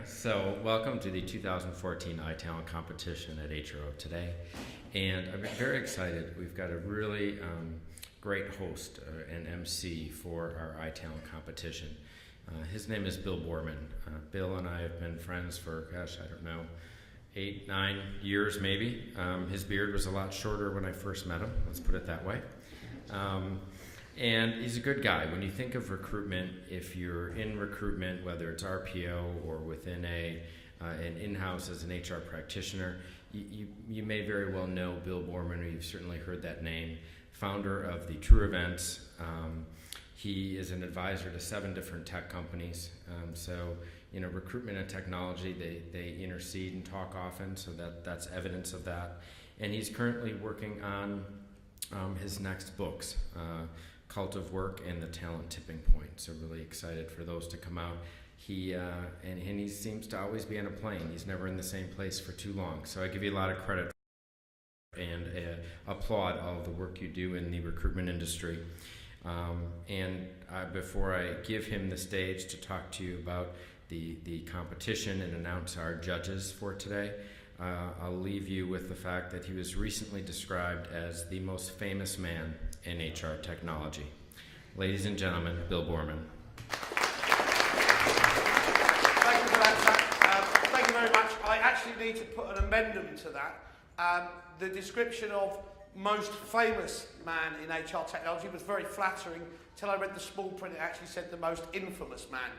So welcome to the 2014 iTalent competition at HRO Today. And I'm very excited. We've got a really great host and MC for our iTalent competition. His name is Bill Borman. Bill and I have been friends for, 8, 9 years maybe. His beard was a lot shorter when I first met him, let's put it that way. And he's a good guy. When you think of recruitment, if you're in recruitment, whether it's RPO or within an in-house as an HR practitioner, you may very well know Bill Borman, or you've certainly heard that name, founder of the True Events. He is an advisor to 7 different tech companies. So, recruitment and technology, they intercede and talk often, so that's evidence of that. And he's currently working on his next books, Cult of Work and The Talent Tipping Point. So really excited for those to come out. He seems to always be on a plane. He's never in the same place for too long. So I give you a lot of credit and applaud all of the work you do in the recruitment industry. Before I give him the stage to talk to you about the competition and announce our judges for today, I'll leave you with the fact that he was recently described as the most famous man in HR technology. Ladies and gentlemen, Bill Borman. Thank you for that, Zach. Thank you very much. I actually need to put an amendment to that. The description of most famous man in HR technology was very flattering until I read the small print. It actually said the most infamous man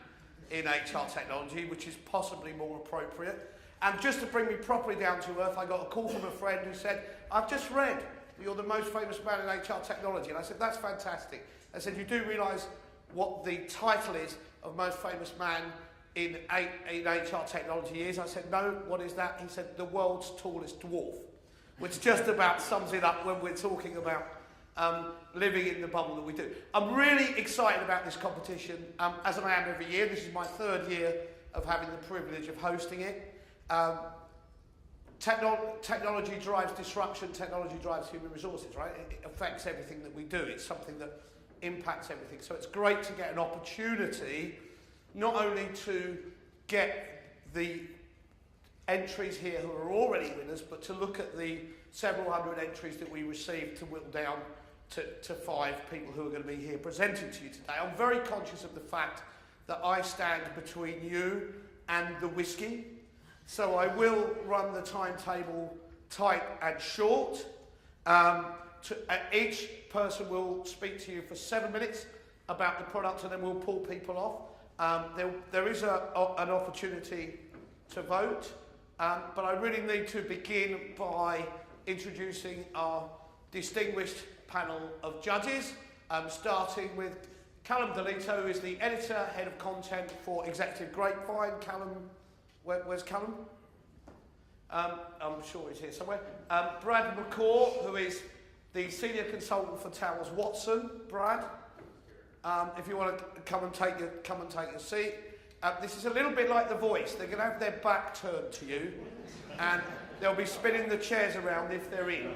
in HR technology, which is possibly more appropriate. And just to bring me properly down to earth, I got a call from a friend who said, "I've just read you're the most famous man in HR technology." And I said, "That's fantastic." I said, "You do realise what the title is of most famous man in HR technology is?" I said, "No, what is that?" He said, "The world's tallest dwarf," which just about sums it up when we're talking about living in the bubble that we do. I'm really excited about this competition, as I am every year. This is my 3rd year of having the privilege of hosting it. Technology drives disruption, technology drives human resources, right? It affects everything that we do. It's something that impacts everything. So it's great to get an opportunity not only to get the entries here who are already winners, but to look at the several hundred entries that we received to whittle down to 5 people who are going to be here presenting to you today. I'm very conscious of the fact that I stand between you and the whiskey. So I will run the timetable tight and short. Each person will speak to you for 7 minutes about the product, and then we'll pull people off. There is an opportunity to vote, but I really need to begin by introducing our distinguished panel of judges, starting with Callum Delito, who is the editor, head of content for Executive Grapevine. Callum, where's Callum? I'm sure he's here somewhere. Brad McCaw, who is the senior consultant for Towers Watson. Brad, if you want to come and take your seat. This is a little bit like The Voice. They're going to have their back turned to you, and they'll be spinning the chairs around if they're in.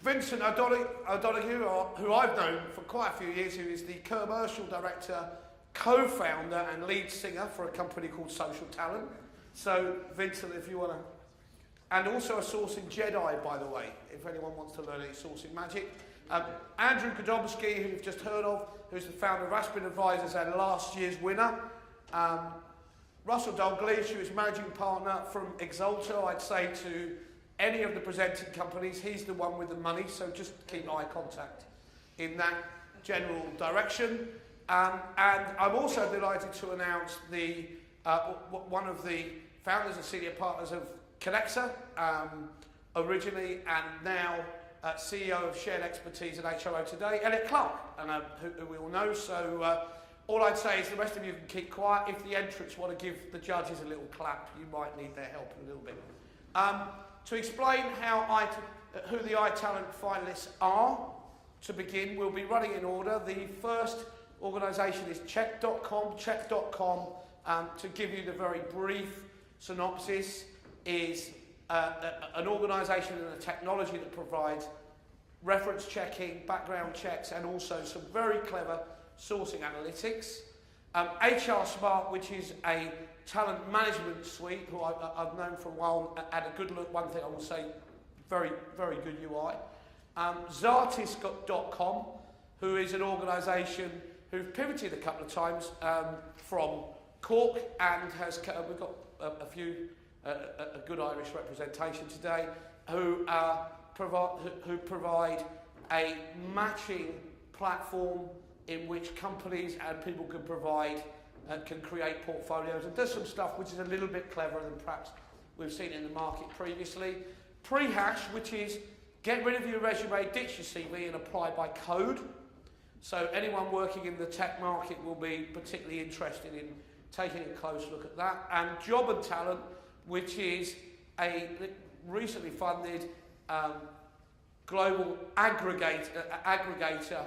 Vincent O'Donoghue, who I've known for quite a few years, who is the commercial director, co-founder and lead singer for a company called Social Talent. So, Vincent, if you want to... And also a sourcing Jedi, by the way, if anyone wants to learn any sourcing magic. Andrew Godomsky, who you've just heard of, who's the founder of Aspen Advisors and last year's winner. Russell Dalglish, who is managing partner from Exalto. I'd say to any of the presenting companies, he's the one with the money, so just keep eye contact in that general direction. And I'm also delighted to announce one of the founders and senior partners of Connexa, originally and now CEO of Shared Expertise at HRO Today, Elliot Clark, who we all know. So all I'd say is the rest of you can keep quiet. If the entrants want to give the judges a little clap, you might need their help a little bit. To explain who the iTalent finalists are, to begin, we'll be running in order. The first organisation is Check.com. Check.com, to give you the very brief synopsis, is an organisation and a technology that provides reference checking, background checks, and also some very clever sourcing analytics. HRSmart, which is a talent management suite, who I've known for a while, had a good look. One thing I will say, very, very good UI. Zartis.com, who is an organisation who've pivoted a couple of times from Cork and has, we've got a good Irish representation today, who provide a matching platform in which companies and people can create portfolios, and does some stuff which is a little bit cleverer than perhaps we've seen in the market previously. Prehash, which is get rid of your resume, ditch your CV and apply by code. So anyone working in the tech market will be particularly interested in taking a close look at that. And JobandTalent, which is a recently funded global aggregator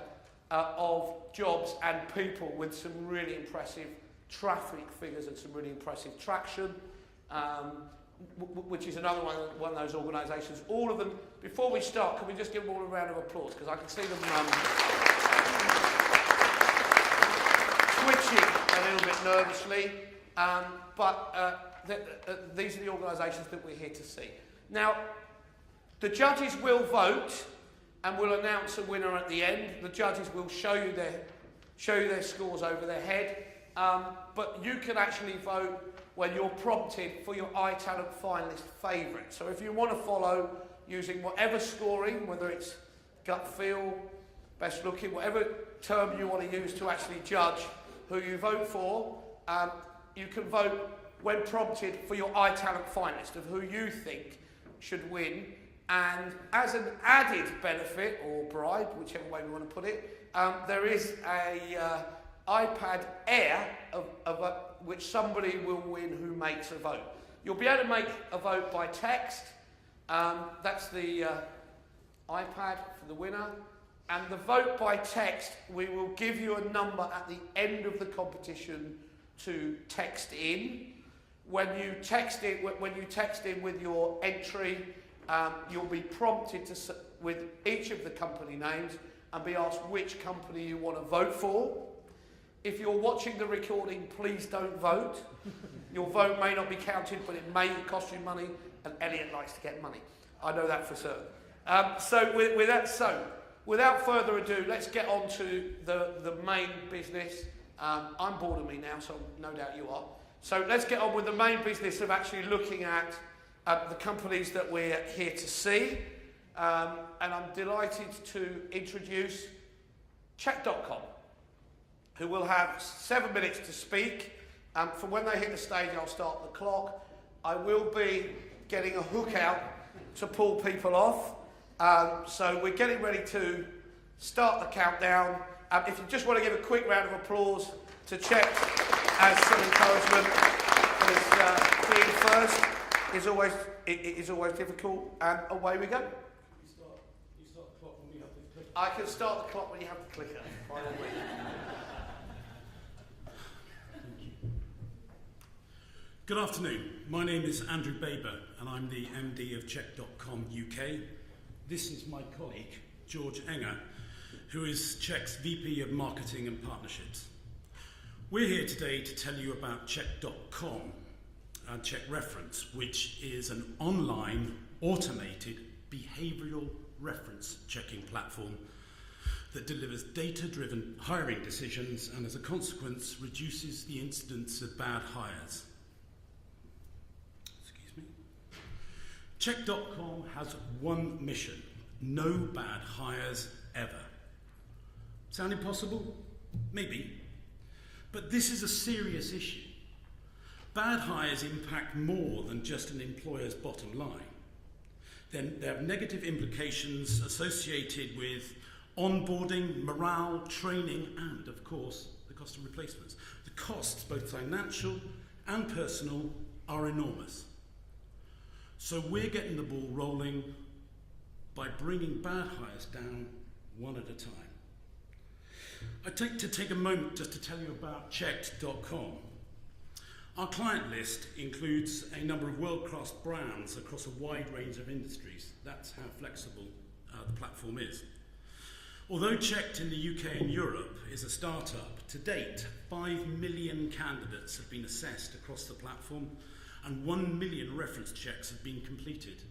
of jobs and people with some really impressive traffic figures and some really impressive traction, which is another one of those organisations. All of them, before we start, can we just give them all a round of applause? Because I can see them twitching a little bit nervously, these are the organisations that we're here to see. Now, the judges will vote and will announce a winner at the end. The judges will show you their scores over their head, but you can actually vote when you're prompted for your iTalent finalist favourite. So if you want to follow using whatever scoring, whether it's gut feel, best looking, whatever term you want to use to actually judge who you vote for, you can vote when prompted for your iTalent finalist of who you think should win. And as an added benefit, or bribe, whichever way we want to put it, there is a iPad Air which somebody will win who makes a vote. You'll be able to make a vote by text. That's the iPad for the winner. And the vote by text, we will give you a number at the end of the competition to text in. When you text in with your entry, you'll be prompted with each of the company names and be asked which company you want to vote for. If you're watching the recording, please don't vote. Your vote may not be counted, but it may cost you money, and Elliot likes to get money. I know that for certain. Without further ado, let's get on to the main business. I'm bored of me now, so no doubt you are. So let's get on with the main business of actually looking at the companies that we're here to see. And I'm delighted to introduce Check.com, who will have 7 minutes to speak. From when they hit the stage, I'll start the clock. I will be getting a hook out to pull people off. So we're getting ready to start the countdown. If you just want to give a quick round of applause to Check as some encouragement, because being first is always difficult, and away we go. You start the clock when you have the clicker. I can start the clock when you have the clicker. By all means. Good afternoon. My name is Andrew Baber, and I'm the MD of Check.com UK. This is my colleague, George Ehinger, who is Check's VP of Marketing and Partnerships. We're here today to tell you about Check.com, Check Reference, which is an online, automated, behavioural reference checking platform that delivers data-driven hiring decisions and, as a consequence, reduces the incidence of bad hires. Check.com has one mission: no bad hires ever. Sound impossible? Maybe. But this is a serious issue. Bad hires impact more than just an employer's bottom line. Then there are negative implications associated with onboarding, morale, training, and, of course, the cost of replacements. The costs, both financial and personal, are enormous. So we're getting the ball rolling by bringing bad hires down one at a time. I'd like to take a moment just to tell you about Check.com. Our client list includes a number of world-class brands across a wide range of industries. That's how flexible the platform is. Although Checked in the UK and Europe is a startup, to date 5 million candidates have been assessed across the platform and 1 million reference checks have been completed.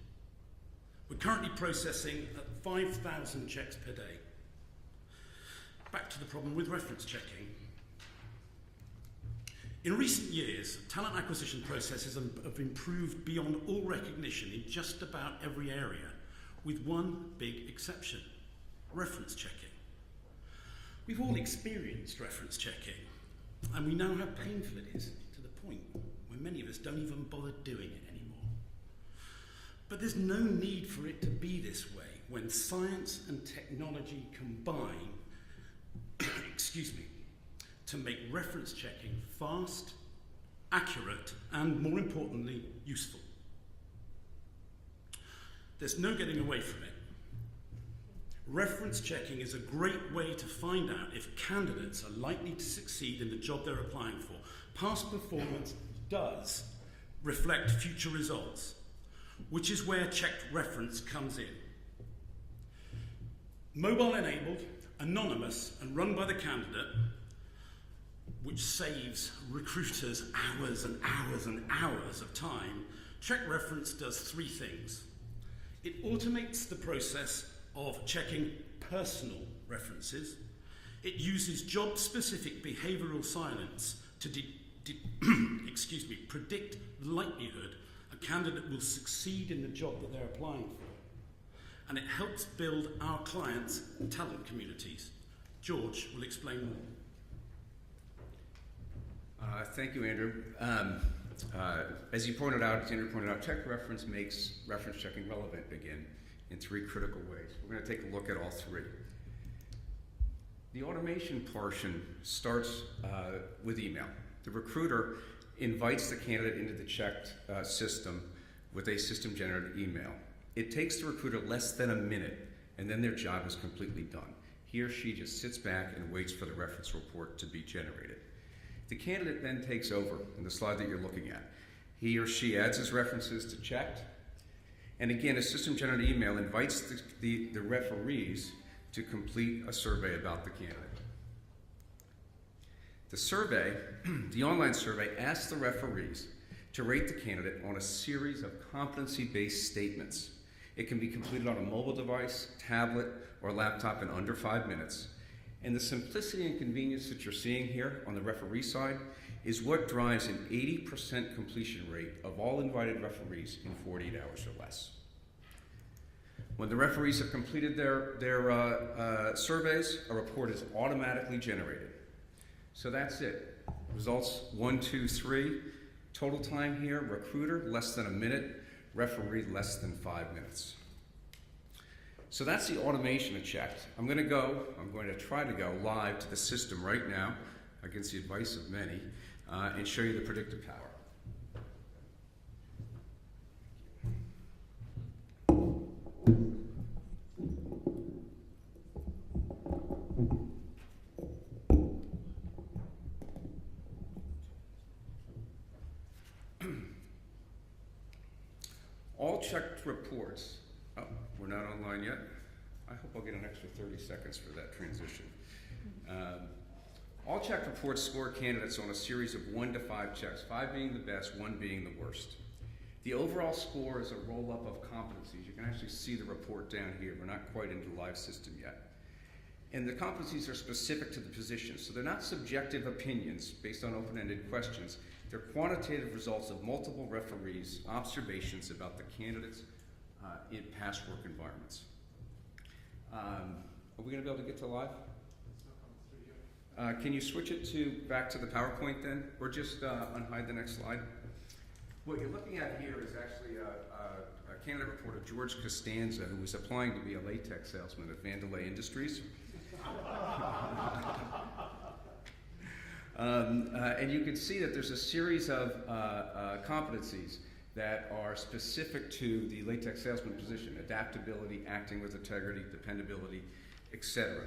We're currently processing at 5,000 checks per day. Back to the problem with reference checking. In recent years, talent acquisition processes have improved beyond all recognition in just about every area, with one big exception: reference checking. We've all experienced reference checking, and we know how painful it is, to the point where many of us don't even bother doing it anymore. But there's no need for it to be this way when science and technology combine to make reference checking fast, accurate, and more importantly, useful. There's no getting away from it. Reference checking is a great way to find out if candidates are likely to succeed in the job they're applying for. Past performance does reflect future results, which is where checked reference comes in. Mobile enabled, anonymous, and run by the candidate, which saves recruiters hours and hours and hours of time, checked reference does three things. It automates the process of checking personal references. It uses job-specific behavioural science to predict the likelihood a candidate will succeed in the job that they're applying for. And it helps build our clients' talent communities. George will explain more. Thank you, Andrew. As Andrew pointed out, checked reference makes reference checking relevant again in three critical ways. We're going to take a look at all three. The automation portion starts with email. The recruiter invites the candidate into the checked system with a system-generated email. It takes the recruiter less than a minute, and then their job is completely done. He or she just sits back and waits for the reference report to be generated. The candidate then takes over in the slide that you're looking at. He or she adds his references to checked, and again, a system-generated email invites the referees to complete a survey about the candidate. The survey, the online survey, asks the referees to rate the candidate on a series of competency-based statements. It can be completed on a mobile device, tablet, or laptop in under 5 minutes. And the simplicity and convenience that you're seeing here on the referee side is what drives an 80% completion rate of all invited referees in 48 hours or less. When the referees have completed their surveys, a report is automatically generated. So that's it. Results 1, 2, 3. Total time here, recruiter less than a minute, referee less than 5 minutes. So that's the automation of checked. I'm going to try to go live to the system right now, against the advice of many, and show you the predictive power. All checked reports. Oh, we're not online yet. I hope I'll get an extra 30 seconds for that transition. All checked reports score candidates on a series of 1 to 5 checks, 5 being the best, 1 being the worst. The overall score is a roll-up of competencies. You can actually see the report down here. We're not quite into the live system yet. And the competencies are specific to the position, so they're not subjective opinions based on open-ended questions. They're quantitative results of multiple referees' observations about the candidates in past work environments. Are we going to be able to get to live? Can you switch it back to the PowerPoint then, or just unhide the next slide? What you're looking at here is actually a candidate report of George Costanza, who was applying to be a latex salesman at Vandelay Industries. And you can see that there's a series of competencies that are specific to the latex salesman position: adaptability, acting with integrity, dependability, etc.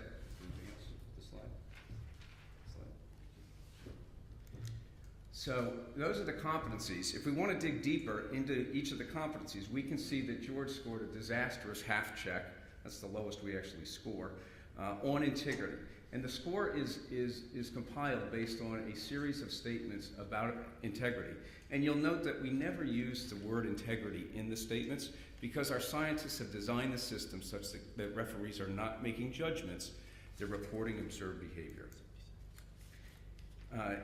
So those are the competencies. If we want to dig deeper into each of the competencies, we can see that George scored a disastrous half check. That's the lowest we actually score. on integrity. And the score is compiled based on a series of statements about integrity. And you'll note that we never use the word integrity in the statements because our scientists have designed the system such that referees are not making judgments, they're reporting observed behavior.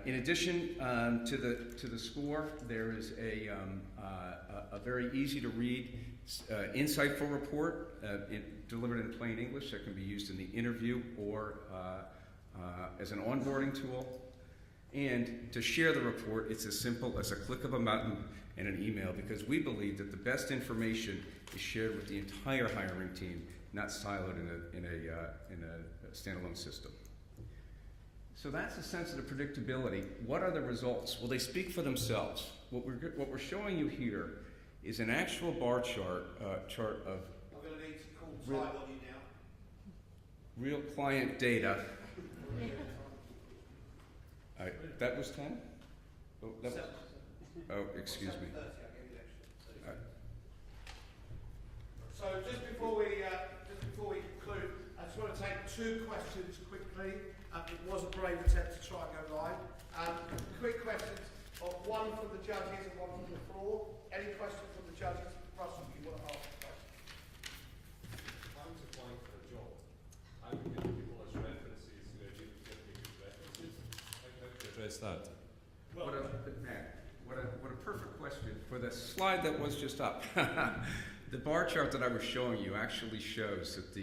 In addition to the score, there is a very easy to read, insightful report delivered in plain English that can be used in the interview or as an onboarding tool. And to share the report, it's as simple as a click of a button and an email, because we believe that the best information is shared with the entire hiring team, not siloed in a standalone system. So that's a sense of the predictability. What are the results? Well, they speak for themselves. What we're showing you here is an actual bar chart of I'm going to need to call Clive on you now. real client data. That was 10? Oh, that was, oh, excuse me. So just before we conclude, I just want to take two questions quickly. It was a brave attempt to try and go live. Quick questions, one from the judges and one from the floor. Any questions from the judges? Russell, you want to ask a question? I'm applying for a job. I'm getting people as references, you know, give me good references. How to address that? What a perfect question for the slide that was just up. The bar chart that I was showing you actually shows that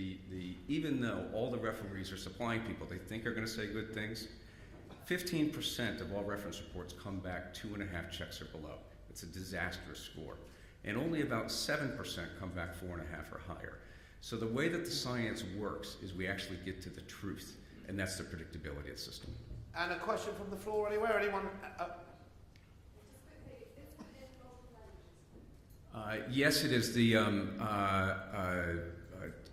even though all the referees are supplying people they think are going to say good things, 15% of all reference reports come back 2.5 checks or below. It's a disastrous score. And only about 7% come back 4.5 or higher. So the way that the science works is we actually get to the truth, and that's the predictability of the system. And a question from the floor anywhere? Anyone? Yes, it is the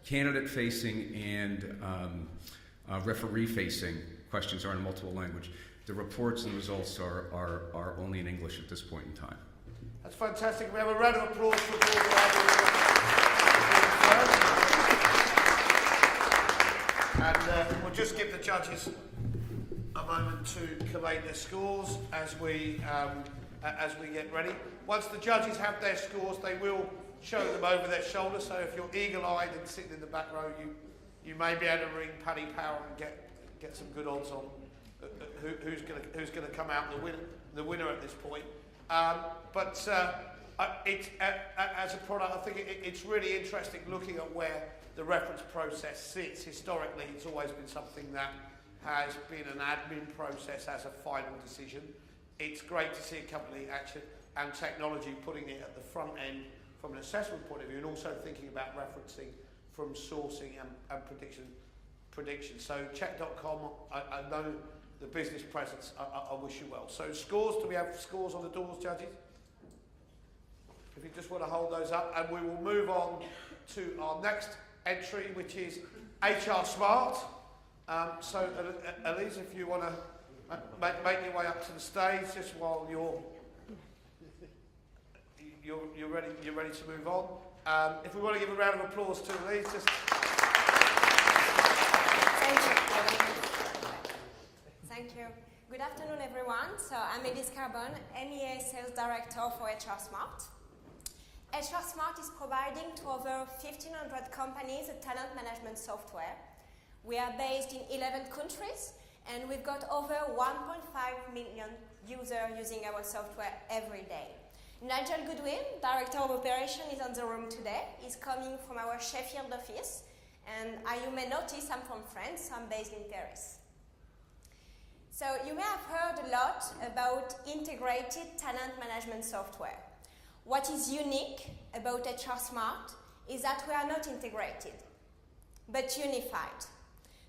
candidate-facing and referee-facing questions are in multiple language. The reports and results are only in English at this point in time. That's fantastic. We have a round of applause for the and we'll just give the judges a moment to collate their scores as we get ready. Once the judges have their scores, they will show them over their shoulder. So if you're eagle-eyed and sitting in the back row, you may be able to ring Paddy Power and get some good odds on who's going to come out the winner at this point. But as a product, I think it's really interesting looking at where the reference process sits. Historically, it's always been something that has been an admin process as a final decision. It's great to see a company action and technology putting it at the front end from an assessment point of view, and also thinking about referencing from sourcing and prediction. So check.com, I know the business presence, I wish you well. So scores, do we have scores on the doors, judges? If you just want to hold those up, and we will move on to our next entry, which is HRSmart. So Elise, if you want to make your way up to the stage just while you're ready to move on. If we want to give a round of applause to Elise, just Thank you. Good afternoon, everyone. So I'm Elise Carbone, MEA Sales Director for HRSmart. HRSmart is providing to over 1,500 companies a talent management software. We are based in 11 countries, and we've got over 1.5 million users using our software every day. Nigel Goodwin, Director of Operation, is on the room today. He's coming from our Sheffield office, and you may notice I'm from France, so I'm based in Paris. So you may have heard a lot about integrated talent management software. What is unique about HRSmart is that we are not integrated, but unified.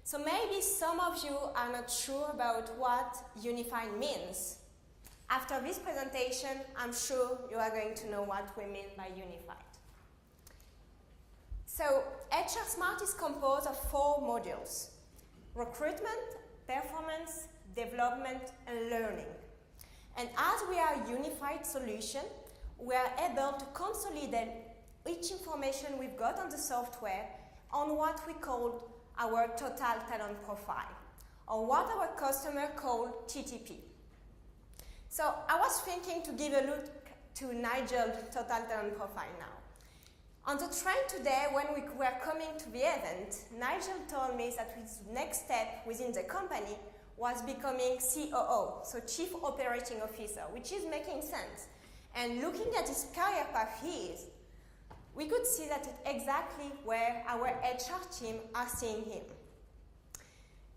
So maybe some of you are not sure about what unified means. After this presentation, I'm sure you are going to know what we mean by unified. So HRSmart is composed of 4 modules: recruitment, performance, development, and learning. And as we are a unified solution, we are able to consolidate each information we've got on the software on what we call our total talent profile, or what our customer call TTP. So I was thinking to give a look to Nigel's total talent profile now. On the train today, when we were coming to the event, Nigel told me that his next step within the company was becoming COO, so Chief Operating Officer, which is making sense. And looking at his career path he is, we could see that it's exactly where our HR team are seeing him.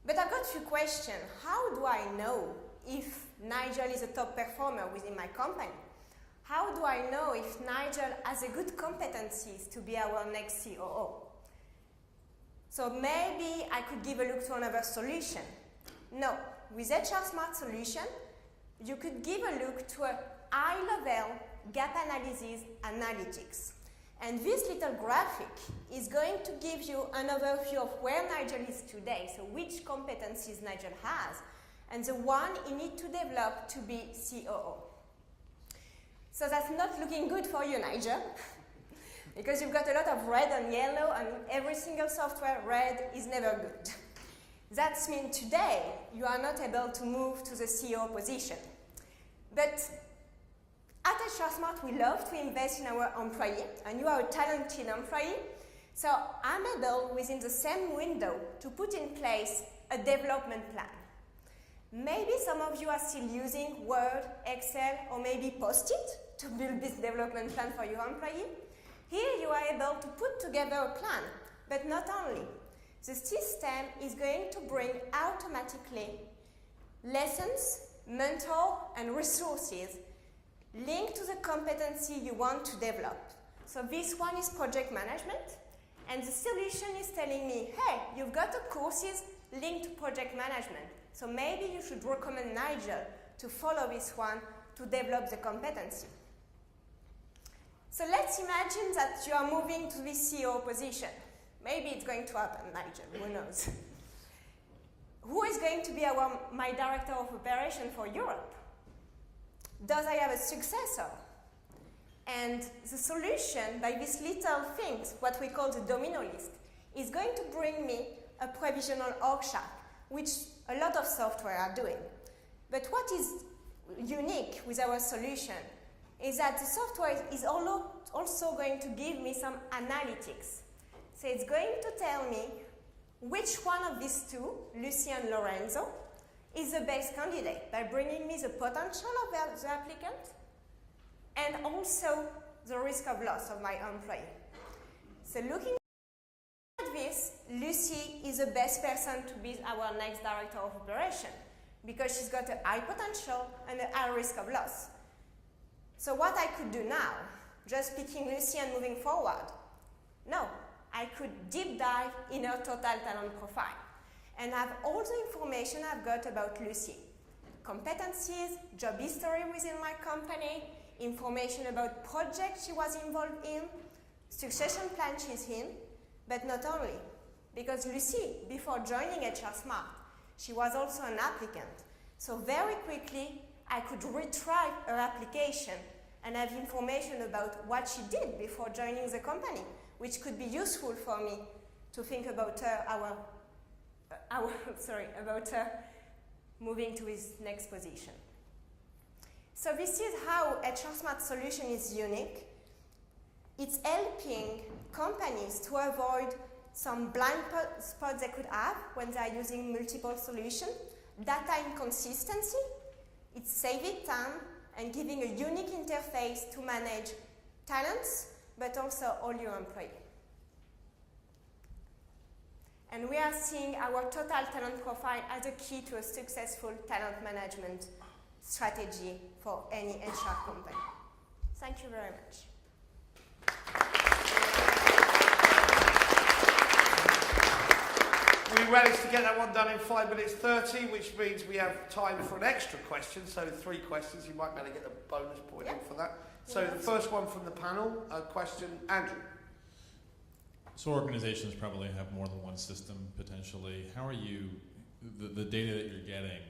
But I've got a few questions. How do I know if Nigel is a top performer within my company? How do I know if Nigel has a good competencies to be our next COO? So maybe I could give a look to another solution. No, with HRSmart solution, you could give a look to a high-level gap analysis analytics. And this little graphic is going to give you an overview of where Nigel is today, so which competencies Nigel has, and the one he needs to develop to be COO. So that's not looking good for you, Nigel, because you've got a lot of red and yellow, and every single software red is never good. That means today you are not able to move to the CEO position. But at HRSmart, we love to invest in our employee, and you are a talented employee. So I'm able, within the same window, to put in place a development plan. Maybe some of you are still using Word, Excel, or maybe Post-it to build this development plan for your employee. Here you are able to put together a plan, but not only. The system is going to bring automatically lessons, mentor, and resources linked to the competency you want to develop. So this one is project management, and the solution is telling me, hey, you've got the courses linked to project management, so maybe you should recommend Nigel to follow this one to develop the competency. So let's imagine that you are moving to the CEO position. Maybe it's going to happen, Nigel, who knows? Who is going to be my director of operation for Europe? Does I have a successor? And the solution, by these little things, what we call the domino list, is going to bring me a provisional org chart, which a lot of software are doing. But what is unique with our solution is that the software is also going to give me some analytics. So it's going to tell me which one of these two, Lucy and Lorenzo, is the best candidate by bringing me the potential of the applicant and also the risk of loss of my employee. So looking at this, Lucy is the best person to be our next director of operation because she's got a high potential and a high risk of loss. So what I could do now, just picking Lucy and moving forward? No, I could deep dive in her total talent profile and have all the information I've got about Lucy. Competencies, job history within my company, information about projects she was involved in, succession plan she's in, but not only. Because Lucy, before joining HRSmart, she was also an applicant. So very quickly, I could retrieve her application and have information about what she did before joining the company, which could be useful for me to think about about moving to his next position. So this is how HRSmart solution is unique. It's helping companies to avoid some blind spots they could have when they are using multiple solutions, data inconsistency, it's saving time and giving a unique interface to manage talents, but also all your employees. And we are seeing our total talent profile as a key to a successful talent management strategy for any HR company. Thank you very much. We managed to get that one done in 5 minutes 30, which means we have time for an extra question. So 3 questions, you might be able to get a bonus point in for that. So the first one from the panel, a question, Andrew. So organizations probably have more than one system potentially. How are you, the data that you're getting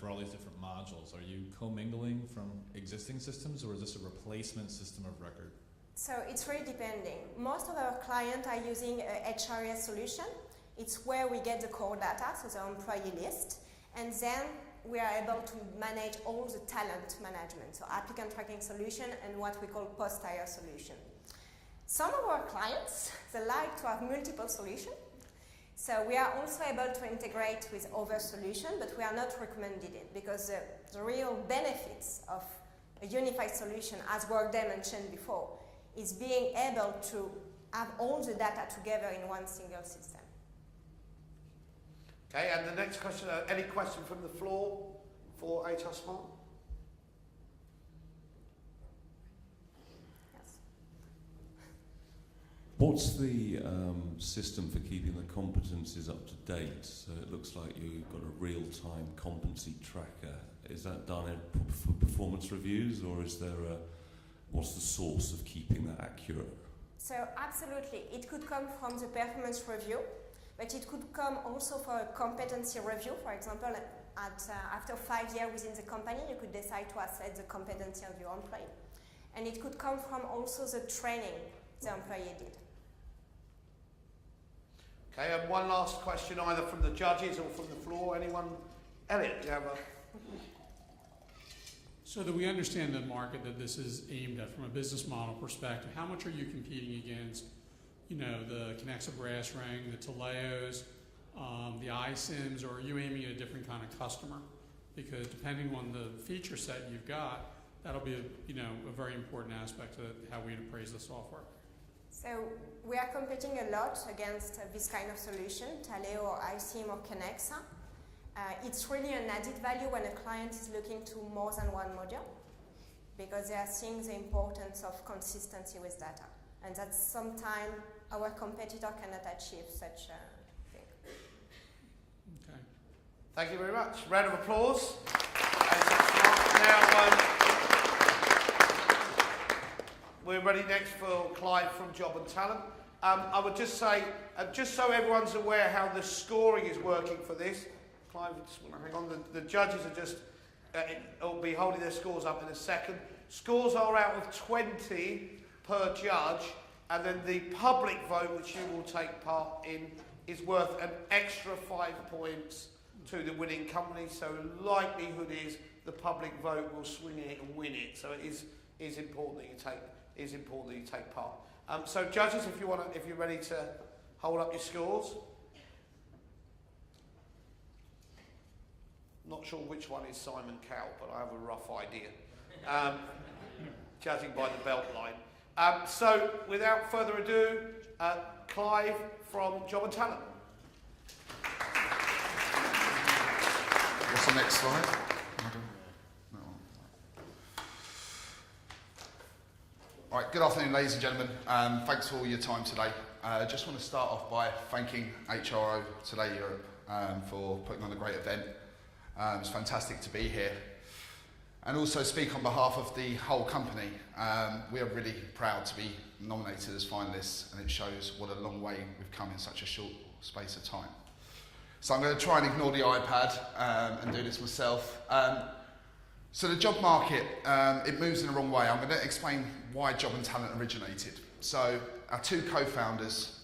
for all these different modules, are you commingling from existing systems or is this a replacement system of record? So it's really depending. Most of our clients are using a HRS solution. It's where we get the core data, so the employee list, and then we are able to manage all the talent management, so applicant tracking solution and what we call post-hire solution. Some of our clients, they like to have multiple solutions, so we are also able to integrate with other solutions, but we are not recommending it because the real benefits of a unified solution, as Workday mentioned before, is being able to have all the data together in one single system. Okay, and the next question, any question from the floor for HRSmart? Yes. What's the system for keeping the competencies up to date? So it looks like you've got a real-time competency tracker. Is that done for performance reviews, or is there what's the source of keeping that accurate? So absolutely, it could come from the performance review, but it could come also for a competency review. For example, after 5 years within the company, you could decide to assess the competency of your employee. And it could come from also the training the employee did. Okay, and one last question, either from the judges or from the floor. Anyone? Elliot, you have a... So that we understand the market that this is aimed at from a business model perspective, how much are you competing against, you know, the Conexa Brass Ring, the Teleos, the iSIMs, or are you aiming at a different kind of customer? Because depending on the feature set you've got, that'll be a very important aspect of how we appraise the software. So we are competing a lot against this kind of solution, Taleo or iSIM or Conexa. It's really an added value when a client is looking to more than one module, because they are seeing the importance of consistency with data. And that sometimes our competitor cannot achieve such a thing. Okay. Thank you very much. Round of applause. Now, we're ready next for Clive from JobandTalent. I would just say, just so everyone's aware how the scoring is working for this, Clive, just want to hang on. The judges are just will be holding their scores up in a second. Scores are out of 20 per judge, and then the public vote, which you will take part in, is worth an extra 5 points to the winning company. So likelihood is the public vote will swing it and win it. So it is important that you take part. So judges, if you're ready to hold up your scores. Not sure which one is Simon Cowell, but I have a rough idea, judging by the belt line. So, without further ado, Clive from JobandTalent. What's the next slide? All right, good afternoon, ladies and gentlemen. Thanks for all your time today. I just want to start off by thanking HRO Today Europe for putting on a great event. It's fantastic to be here. And also speak on behalf of the whole company. We are really proud to be nominated as finalists, and it shows what a long way we've come in such a short space of time. So I'm going to try and ignore the iPad and do this myself. So the job market, it moves in the wrong way. I'm going to explain why JobandTalent originated. So our two co-founders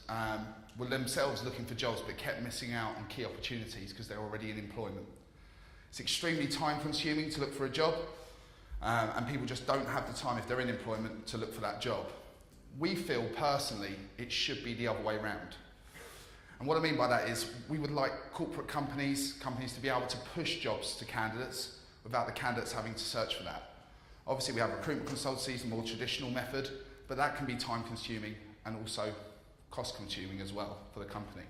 were themselves looking for jobs but kept missing out on key opportunities because they're already in employment. It's extremely time consuming to look for a job, and people just don't have the time if they're in employment to look for that job. We feel personally it should be the other way around. And what I mean by that is we would like corporate companies to be able to push jobs to candidates without the candidates having to search for that. Obviously we have recruitment consultancies, a more traditional method, but that can be time consuming and also cost consuming as well for the company.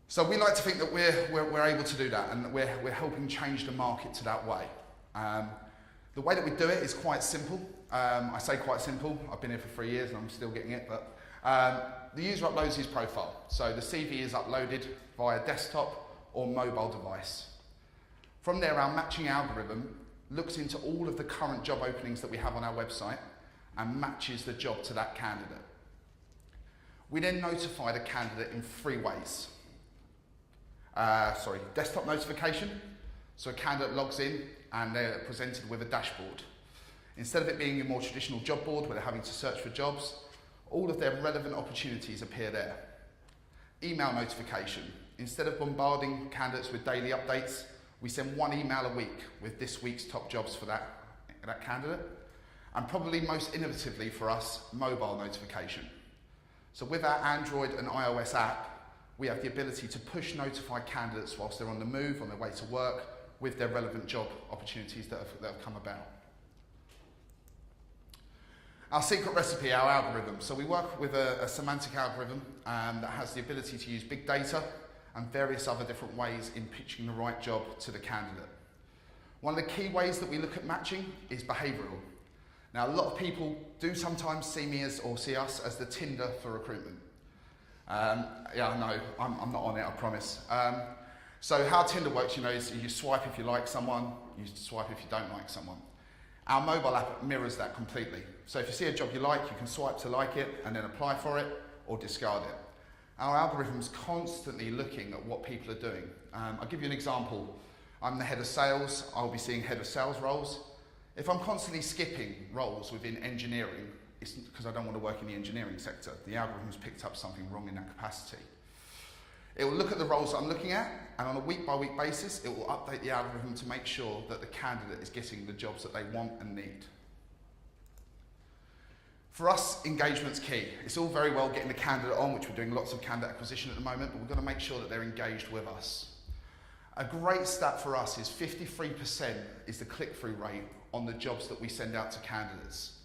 So we like to think that we're able to do that, and that we're helping change the market to that way. The way that we do it is quite simple. I say quite simple. I've been here for 3 years and I'm still getting it, but the user uploads his profile. So the CV is uploaded via desktop or mobile device. From there, our matching algorithm looks into all of the current job openings that we have on our website and matches the job to that candidate. We then notify the candidate in 3 ways. Desktop notification. So a candidate logs in and they're presented with a dashboard. Instead of it being a more traditional job board where they're having to search for jobs, all of their relevant opportunities appear there. email notification. Instead of bombarding candidates with daily updates, we send one email a week with this week's top jobs for that candidate. And probably most innovatively for us, mobile notification. So with our Android and iOS app, we have the ability to push notify candidates whilst they're on the move, on their way to work, with their relevant job opportunities that have come about. Our secret recipe, our algorithm. So we work with a semantic algorithm that has the ability to use big data and various other different ways in pitching the right job to the candidate. One of the key ways that we look at matching is behavioural. Now, a lot of people do sometimes see me or see us as the Tinder for recruitment. Yeah, I know, I'm not on it, I promise. So how Tinder works, is you swipe if you like someone, you swipe if you don't like someone. Our mobile app mirrors that completely. So if you see a job you like, you can swipe to like it and then apply for it or discard it. Our algorithm's constantly looking at what people are doing. I'll give you an example. I'm the head of sales, I'll be seeing head of sales roles. If I'm constantly skipping roles within engineering, it's because I don't want to work in the engineering sector. The algorithm's picked up something wrong in that capacity. It will look at the roles that I'm looking at, and on a week-by-week basis, it will update the algorithm to make sure that the candidate is getting the jobs that they want and need. For us, engagement's key. It's all very well getting the candidate on, which we're doing lots of candidate acquisition at the moment, but we've got to make sure that they're engaged with us. A great stat for us is 53% is the click-through rate on the jobs that we send out to candidates.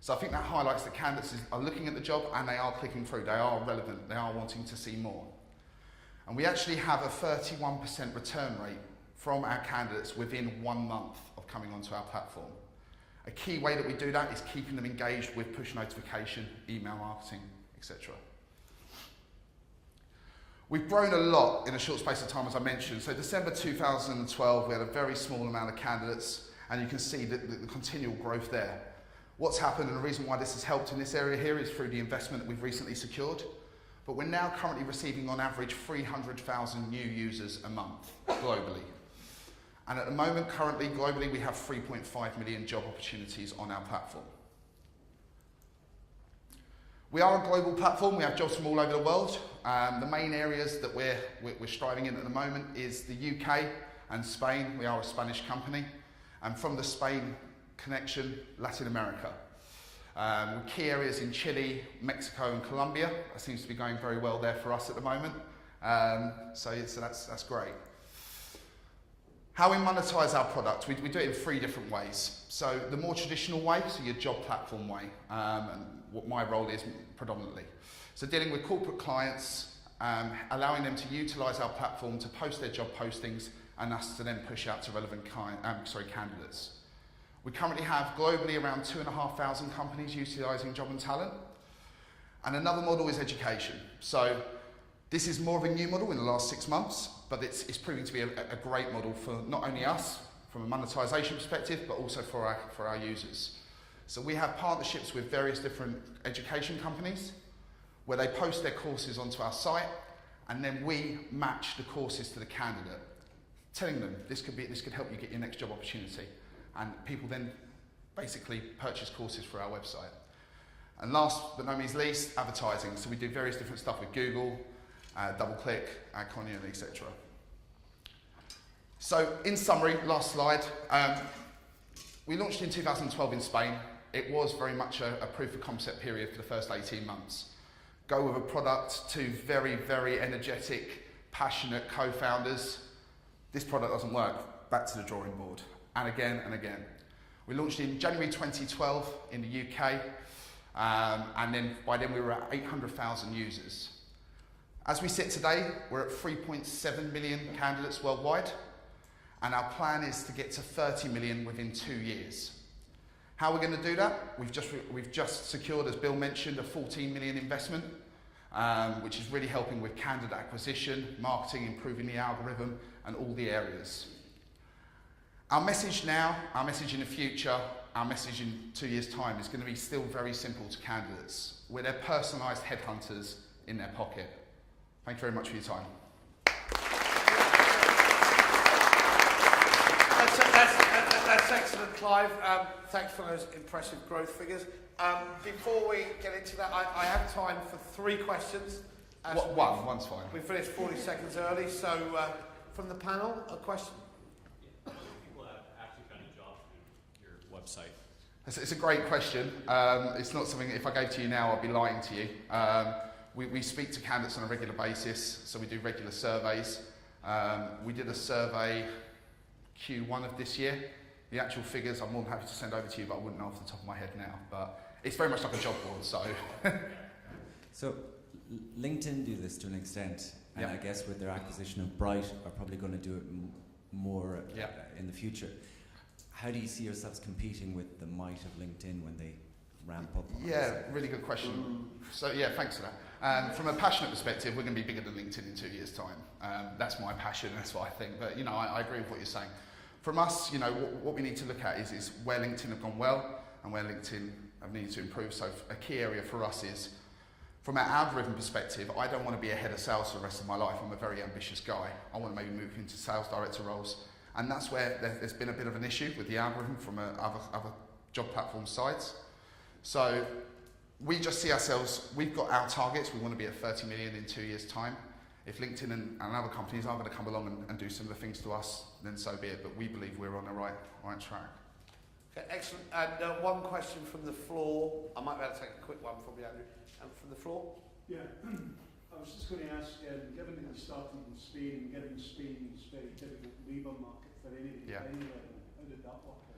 So I think that highlights that candidates are looking at the job and they are clicking through, they are relevant, they are wanting to see more. And we actually have a 31% return rate from our candidates within 1 month of coming onto our platform. A key way that we do that is keeping them engaged with push notification, email marketing, etc. We've grown a lot in a short space of time, as I mentioned. So December 2012, we had a very small amount of candidates, and you can see the continual growth there. What's happened, and the reason why this has helped in this area here, is through the investment that we've recently secured. But we're now currently receiving on average 300,000 new users a month globally. And at the moment, currently, globally, we have 3.5 million job opportunities on our platform. We are a global platform. We have jobs from all over the world. The main areas that we're striving in at the moment is the UK and Spain. We are a Spanish company. And from the Spain connection, Latin America. Key areas in Chile, Mexico and Colombia. That seems to be going very well there for us at the moment. So that's great. How we monetize our product, we do it in 3 different ways. So the more traditional way, so your job platform way, and what my role is predominantly. So dealing with corporate clients, allowing them to utilize our platform to post their job postings and us to then push out to relevant candidates. We currently have globally around 2,500 companies utilising JobandTalent. And another model is education. So this is more of a new model in the last 6 months, but it's proving to be a great model for not only us, from a monetisation perspective, but also for our users. So we have partnerships with various different education companies where they post their courses onto our site, and then we match the courses to the candidate, telling them this could help you get your next job opportunity. And people then basically purchase courses for our website. And last but not least, advertising. So we do various different stuff with Google, DoubleClick, Cooney, etc. So in summary, last slide, we launched in 2012 in Spain. It was very much a proof of concept period for the first 18 months. Go with a product to very, very energetic, passionate co-founders. This product doesn't work. Back to the drawing board. And again and again. We launched in January 2012 in the UK, and then by then we were at 800,000 users. As we sit today, we're at 3.7 million candidates worldwide, and our plan is to get to 30 million within 2 years. How are we going to do that? We've just secured, as Bill mentioned, a 14 million investment, which is really helping with candidate acquisition, marketing, improving the algorithm, and all the areas. Our message now, our message in the future, our message in 2 years' time is going to be still very simple to candidates. We're their personalised headhunters in their pocket. Thank you very much for your time. That's excellent, Clive. Thanks for those impressive growth figures. Before we get into that, I have time for 3 questions. One's fine. We finished 40 seconds early, so from the panel, a question? How many people have actually found a job through your website? It's a great question. It's not something, if I gave to you now, I'd be lying to you. We speak to candidates on a regular basis, so we do regular surveys. We did a survey Q1 of this year. The actual figures I'm more than happy to send over to you, but I wouldn't know off the top of my head now. But it's very much like a job board, so. So LinkedIn do this to an extent, and I guess with their acquisition of Bright are probably going to do it more in the future. How do you see yourselves competing with the might of LinkedIn when they ramp up? Yeah, really good question. So yeah, thanks for that. From a passionate perspective, we're going to be bigger than LinkedIn in 2 years' time. That's my passion, that's what I think. But you know, I agree with what you're saying. From us, you know, what we need to look at is where LinkedIn have gone well and where LinkedIn have needed to improve. So a key area for us is, from our algorithm perspective, I don't want to be a head of sales for the rest of my life. I'm a very ambitious guy. I want to maybe move into sales director roles. And that's where there's been a bit of an issue with the algorithm from other job platform sites. So we just see ourselves, we've got our targets. We want to be at 30 million in 2 years' time. If LinkedIn and other companies are going to come along and do similar things to us, then so be it. But we believe we're on the right track. Okay, excellent. And one question from the floor. I might be able to take a quick one from you, Andrew. From the floor. Yeah, I was just going to ask, given that you started in Spain, given Spain is very difficult labour market for anybody, how did that work out?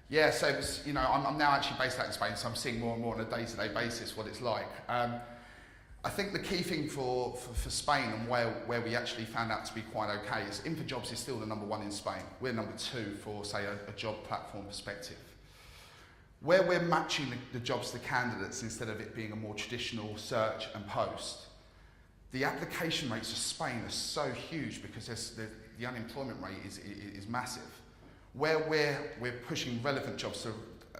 Yeah, so it was, you know, I'm now actually based out in Spain, so I'm seeing more and more on a day-to-day basis what it's like. I think the key thing for Spain and where we actually found out to be quite okay is InfoJobs is still the #1 in Spain. We're #2 for, say, a job platform perspective. Where we're matching the jobs to candidates instead of it being a more traditional search and post, the application rates of Spain are so huge because the unemployment rate is massive. Where we're pushing relevant jobs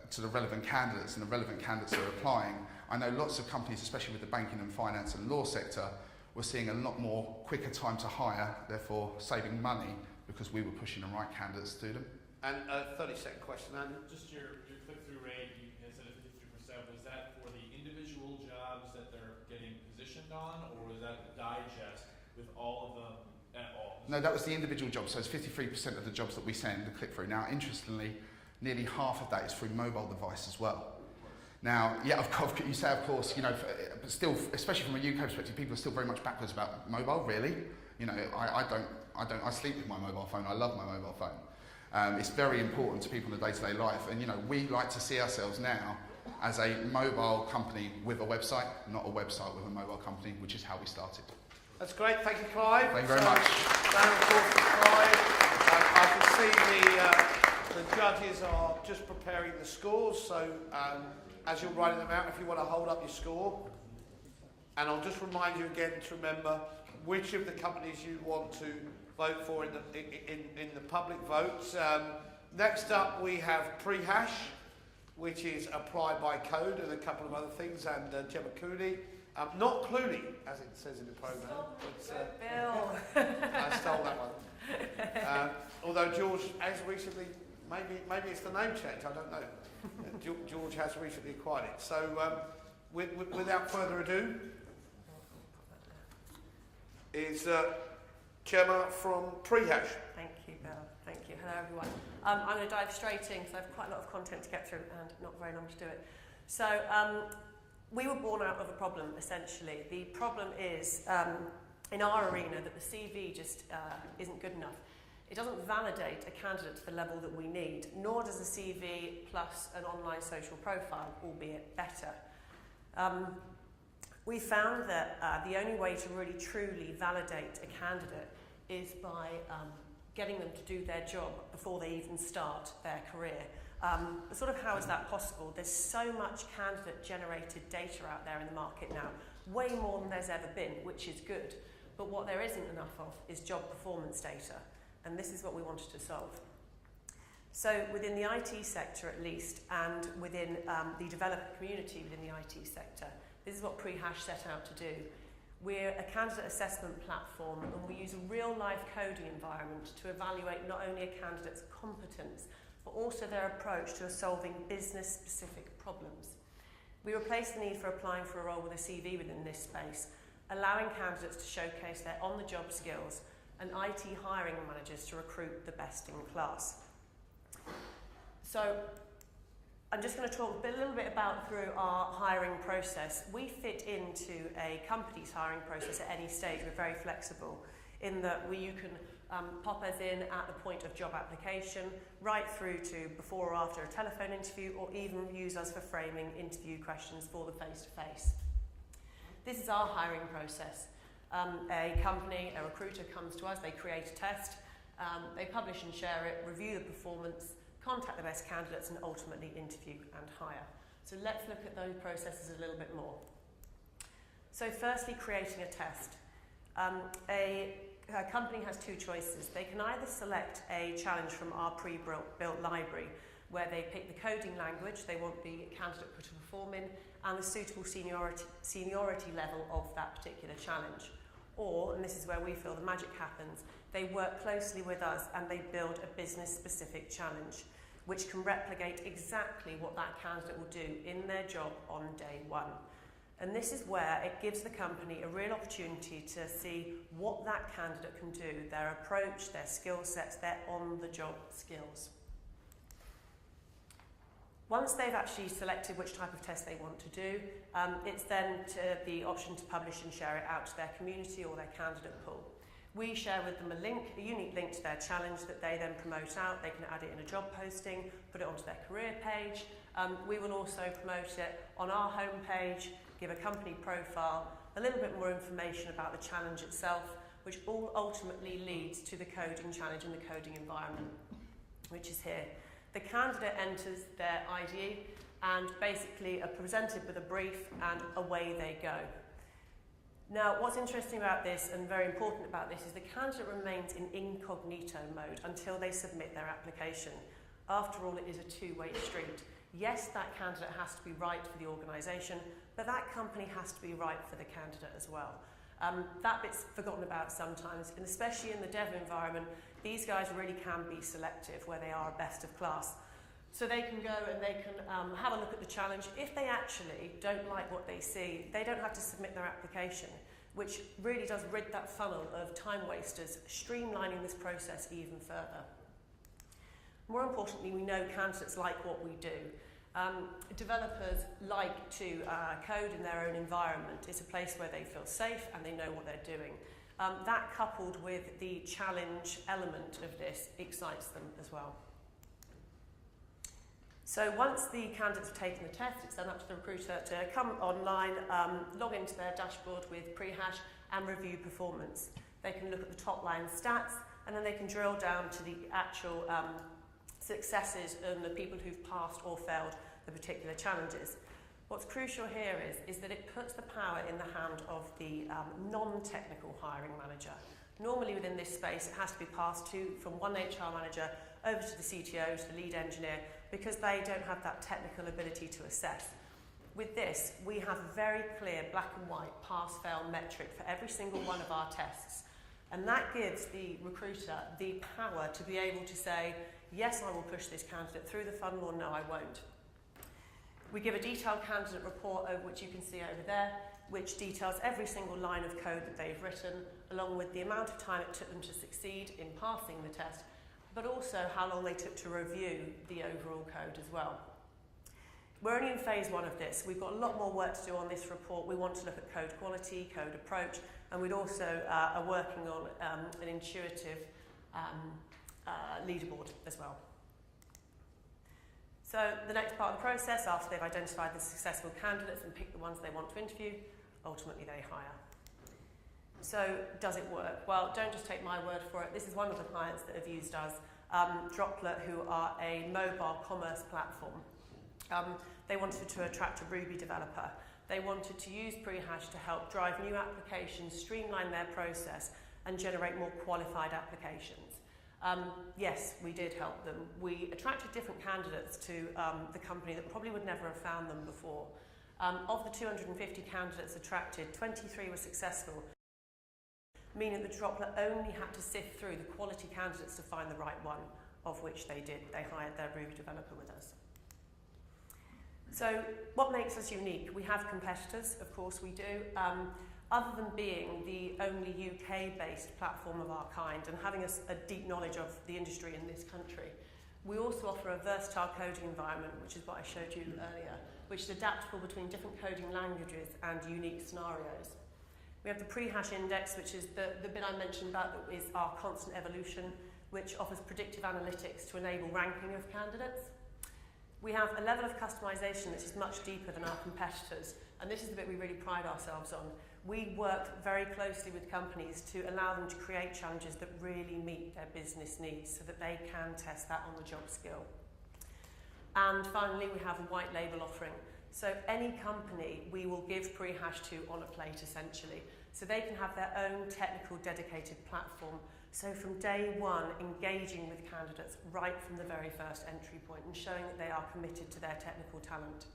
to the relevant candidates and the relevant candidates are applying, I know lots of companies, especially with the banking and finance and law sector, we're seeing a lot more quicker time to hire, therefore saving money because we were pushing the right candidates to them. And a 30-second question, Andrew. Just your click-through rate, you said at 53%, was that for the individual jobs that they're getting positioned on, or was that the digest with all of them at all? No, that was the individual jobs, so it's 53% of the jobs that we send the click-through. Now, interestingly, nearly half of that is through mobile device as well. Now, yeah, of course, you say, of course, you know, but still, especially from a UK perspective, people are still very much backwards about mobile, really. You know, I sleep with my mobile phone, I love my mobile phone. It's very important to people in the day-to-day life, and you know, we like to see ourselves now as a mobile company with a website, not a website with a mobile company, which is how we started. That's great, thank you, Clive. Thank you very much. Round of applause for Clive. I can see the judges are just preparing the scores, so as you're writing them out, if you want to hold up your score, and I'll just remind you again to remember which of the companies you want to vote for in the public votes. Next up we have Prehash, which is applied by code and a couple of other things, and Gemma Cooney. Not Clooney, as it says in the programme. Bill. I stole that one. Although George has recently, maybe it's the name change, I don't know. George has recently acquired it. So without further ado, is Gemma from Prehash. Thank you, Bill. Thank you. Hello, everyone. I'm going to dive straight in because I have quite a lot of content to get through and not very long to do it. So we were born out of a problem, essentially. The problem is, in our arena, that the CV just isn't good enough. It doesn't validate a candidate to the level that we need, nor does a CV plus an online social profile, albeit better. We found that the only way to really truly validate a candidate is by getting them to do their job before they even start their career. Sort of how is that possible? There's so much candidate-generated data out there in the market now, way more than there's ever been, which is good. But what there isn't enough of is job performance data, and this is what we wanted to solve. So within the IT sector at least, and within the developer community within the IT sector, this is what Prehash set out to do. We're a candidate assessment platform, and we use a real-life coding environment to evaluate not only a candidate's competence, but also their approach to solving business-specific problems. We replace the need for applying for a role with a CV within this space allowing candidates to showcase their on-the-job skills, and IT hiring managers to recruit the best in class. So I'm just going to talk a little bit about through our hiring process. We fit into a company's hiring process at any stage. We're very flexible in that you can pop us in at the point of job application, right through to before or after a telephone interview, or even use us for framing interview questions for the face-to-face. This is our hiring process. A company, a recruiter comes to us, they create a test, they publish and share it, review the performance, contact the best candidates, and ultimately interview and hire. So let's look at those processes a little bit more. So firstly, creating a test. A company has two choices. They can either select a challenge from our pre-built library, where they pick the coding language they want the candidate to perform in, and the suitable seniority level of that particular challenge. Or, and this is where we feel the magic happens, they work closely with us and they build a business-specific challenge, which can replicate exactly what that candidate will do in their job on day one. And this is where it gives the company a real opportunity to see what that candidate can do, their approach, their skill sets, their on-the-job skills. Once they've actually selected which type of test they want to do, it's then the option to publish and share it out to their community or their candidate pool. We share with them a unique link to their challenge that they then promote out. They can add it in a job posting, put it onto their career page. We will also promote it on our homepage, give a company profile, a little bit more information about the challenge itself, which all ultimately leads to the coding challenge and the coding environment, which is here. The candidate enters their ID and basically are presented with a brief, and away they go. Now, what's interesting about this and very important about this is the candidate remains in incognito mode until they submit their application. After all, it is a two-way street. Yes, that candidate has to be right for the organisation, but that company has to be right for the candidate as well. That bit's forgotten about sometimes, and especially in the dev environment, these guys really can be selective where they are best of class. So they can go and they can have a look at the challenge. If they actually don't like what they see, they don't have to submit their application, which really does rid that funnel of time wasters, streamlining this process even further. More importantly, we know candidates like what we do. Developers like to code in their own environment. It's a place where they feel safe and they know what they're doing. That coupled with the challenge element of this excites them as well. So once the candidates have taken the test, it's then up to the recruiter to come online, log into their dashboard with Prehash and review performance. They can look at the top line stats, and then they can drill down to the actual successes and the people who've passed or failed the particular challenges. What's crucial here is that it puts the power in the hand of the non-technical hiring manager. Normally within this space, it has to be passed from one HR manager over to the CTO, to the lead engineer, because they don't have that technical ability to assess. With this, we have a very clear black and white pass-fail metric for every single one of our tests. And that gives the recruiter the power to be able to say, yes, I will push this candidate through the funnel, or no, I won't. We give a detailed candidate report, which you can see over there, which details every single line of code that they've written, along with the amount of time it took them to succeed in passing the test, but also how long they took to review the overall code as well. We're only in phase one of this. We've got a lot more work to do on this report. We want to look at code quality, code approach, and we'd also are working on an intuitive leaderboard as well. So the next part of the process, after they've identified the successful candidates and picked the ones they want to interview, ultimately they hire. So does it work? Well, don't just take my word for it. This is one of the clients that have used us, Droplet, who are a mobile commerce platform. They wanted to attract a Ruby developer. They wanted to use Prehash to help drive new applications, streamline their process, and generate more qualified applications. Yes, we did help them. We attracted different candidates to the company that probably would never have found them before. Of the 250 candidates attracted, 23 were successful, meaning the Droplet only had to sift through the quality candidates to find the right one, of which they did. They hired their Ruby developer with us. So what makes us unique? We have competitors, of course we do. other than being the only UK-based platform of our kind and having a deep knowledge of the industry in this country, we also offer a versatile coding environment, which is what I showed you earlier, which is adaptable between different coding languages and unique scenarios. We have the Prehash index, which is the bit I mentioned about that is our constant evolution, which offers predictive analytics to enable ranking of candidates. We have a level of customization that is much deeper than our competitors, and this is the bit we really pride ourselves on. We work very closely with companies to allow them to create challenges that really meet their business needs so that they can test that on the job skill. And finally, we have a white label offering. So any company we will give Prehash to on a plate, essentially, so they can have their own technical dedicated platform. So from day one, engaging with candidates right from the very first entry point and showing that they are committed to their technical talent.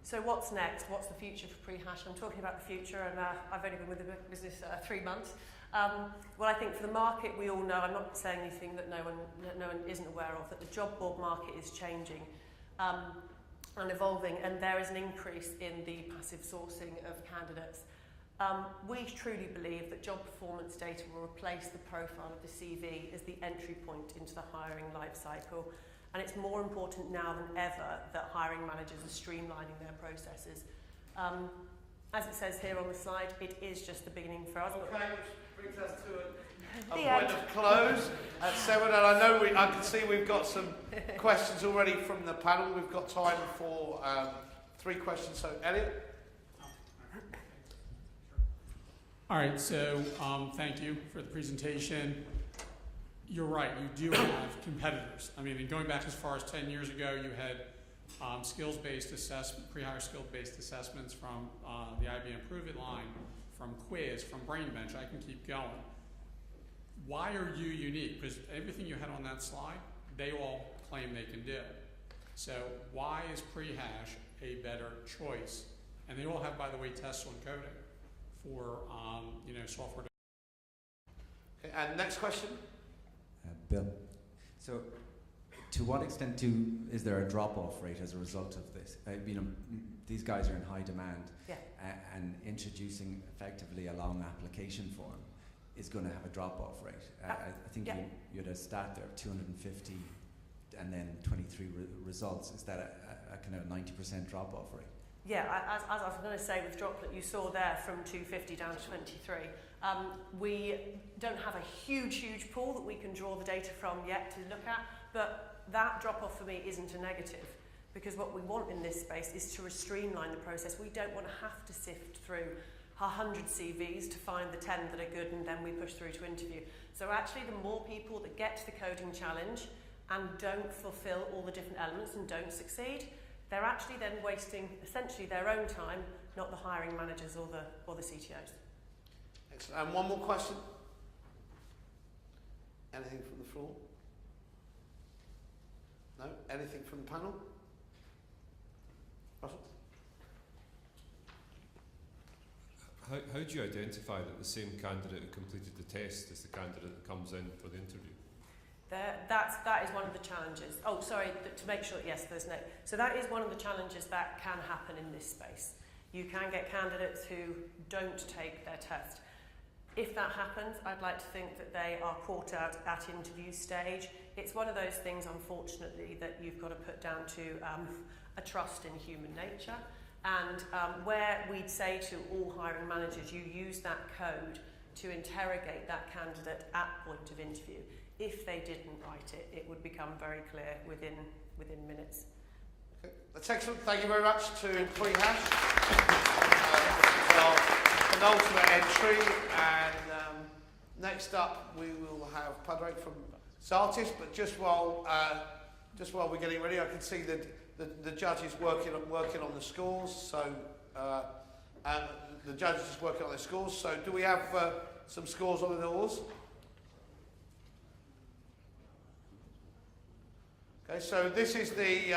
So what's next? What's the future for Prehash? I'm talking about the future, and I've only been with the business 3 months. Well, I think for the market, we all know, I'm not saying anything that no one isn't aware of, that the job board market is changing and evolving, and there is an increase in the passive sourcing of candidates. We truly believe that job performance data will replace the profile of the CV as the entry point into the hiring life cycle. And it's more important now than ever that hiring managers are streamlining their processes. As it says here on the slide, it is just the beginning for us. Okay, which brings us to a point of close at 7. And I know I can see we've got some questions already from the panel. We've got time for 3 questions. So, Elliot? All right, so thank you for the presentation. You're right, you do have competitors. I mean, going back as far as 10 years ago, you had skills-based assessment, pre-hire skills-based assessments from the IBM Prove It line, from Quiz, from BrainBench. I can keep going. Why are you unique? Because everything you had on that slide, they all claim they can do. So why is Prehash a better choice? And they all have, by the way, tests on coding for software. Okay, and next question. Bill, so to what extent is there a drop-off rate as a result of this? These guys are in high demand, and introducing effectively a long application form is going to have a drop-off rate. I think you had a stat there of 250 and then 23 results. Is that a kind of 90% drop-off rate? Yeah, as I was going to say with Droplet, you saw there from 250 down to 23. We don't have a huge pool that we can draw the data from yet to look at, but that drop-off for me isn't a negative, because what we want in this space is to streamline the process. We don't want to have to sift through 100 CVs to find the 10 that are good, and then we push through to interview. So actually, the more people that get to the coding challenge and don't fulfill all the different elements and don't succeed, they're actually then wasting essentially their own time, not the hiring managers or the CTOs. Excellent. And one more question. Anything from the floor? No? Anything from the panel? Russell? How do you identify that the same candidate who completed the test is the candidate that comes in for the interview? That is one of the challenges. Oh, sorry, to make sure, yes, there's no. So that is one of the challenges that can happen in this space. You can get candidates who don't take their test. If that happens, I'd like to think that they are caught out at interview stage. It's one of those things, unfortunately, that you've got to put down to a trust in human nature. And where we'd say to all hiring managers, you use that code to interrogate that candidate at point of interview. If they didn't write it, it would become very clear within minutes. Okay. That's excellent. Thank you very much to Prehash. Penultimate entry, and next up we will have Padraig from Zartis. But just while we're getting ready, I can see that the judges working on the scores. So the judges is working on their scores. So do we have some scores on the doors? Okay, so this is the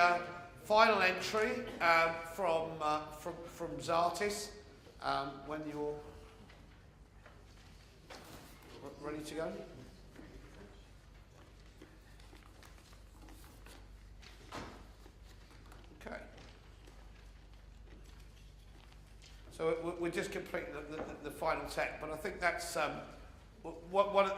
final entry from Zartis. When you're ready to go. Okay. So So we're just completing the final tech, but I think that's one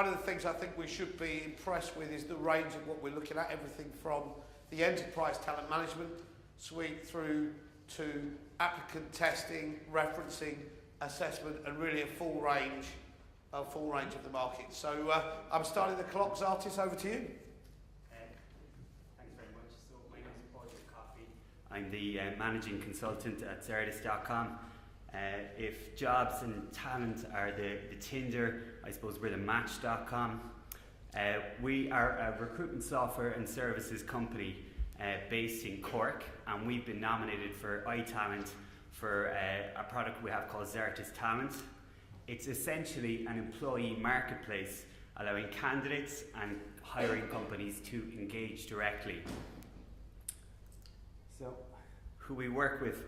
of the things I think we should be impressed with is the range of what we're looking at, everything from the enterprise talent management suite through to applicant testing, referencing, assessment, and really a full range of the market. So I'm starting the clock. Zartis, over to you. Thanks very much. So my name is Padraig Coffey. I'm the managing consultant at Zerdis.com. If jobs and talent are the Tinder, I suppose we're the Match.com. We are a recruitment software and services company based in Cork, and we've been nominated for iTalent for a product we have called HRSmart. It's essentially an employee marketplace allowing candidates and hiring companies to engage directly. So, who we work with,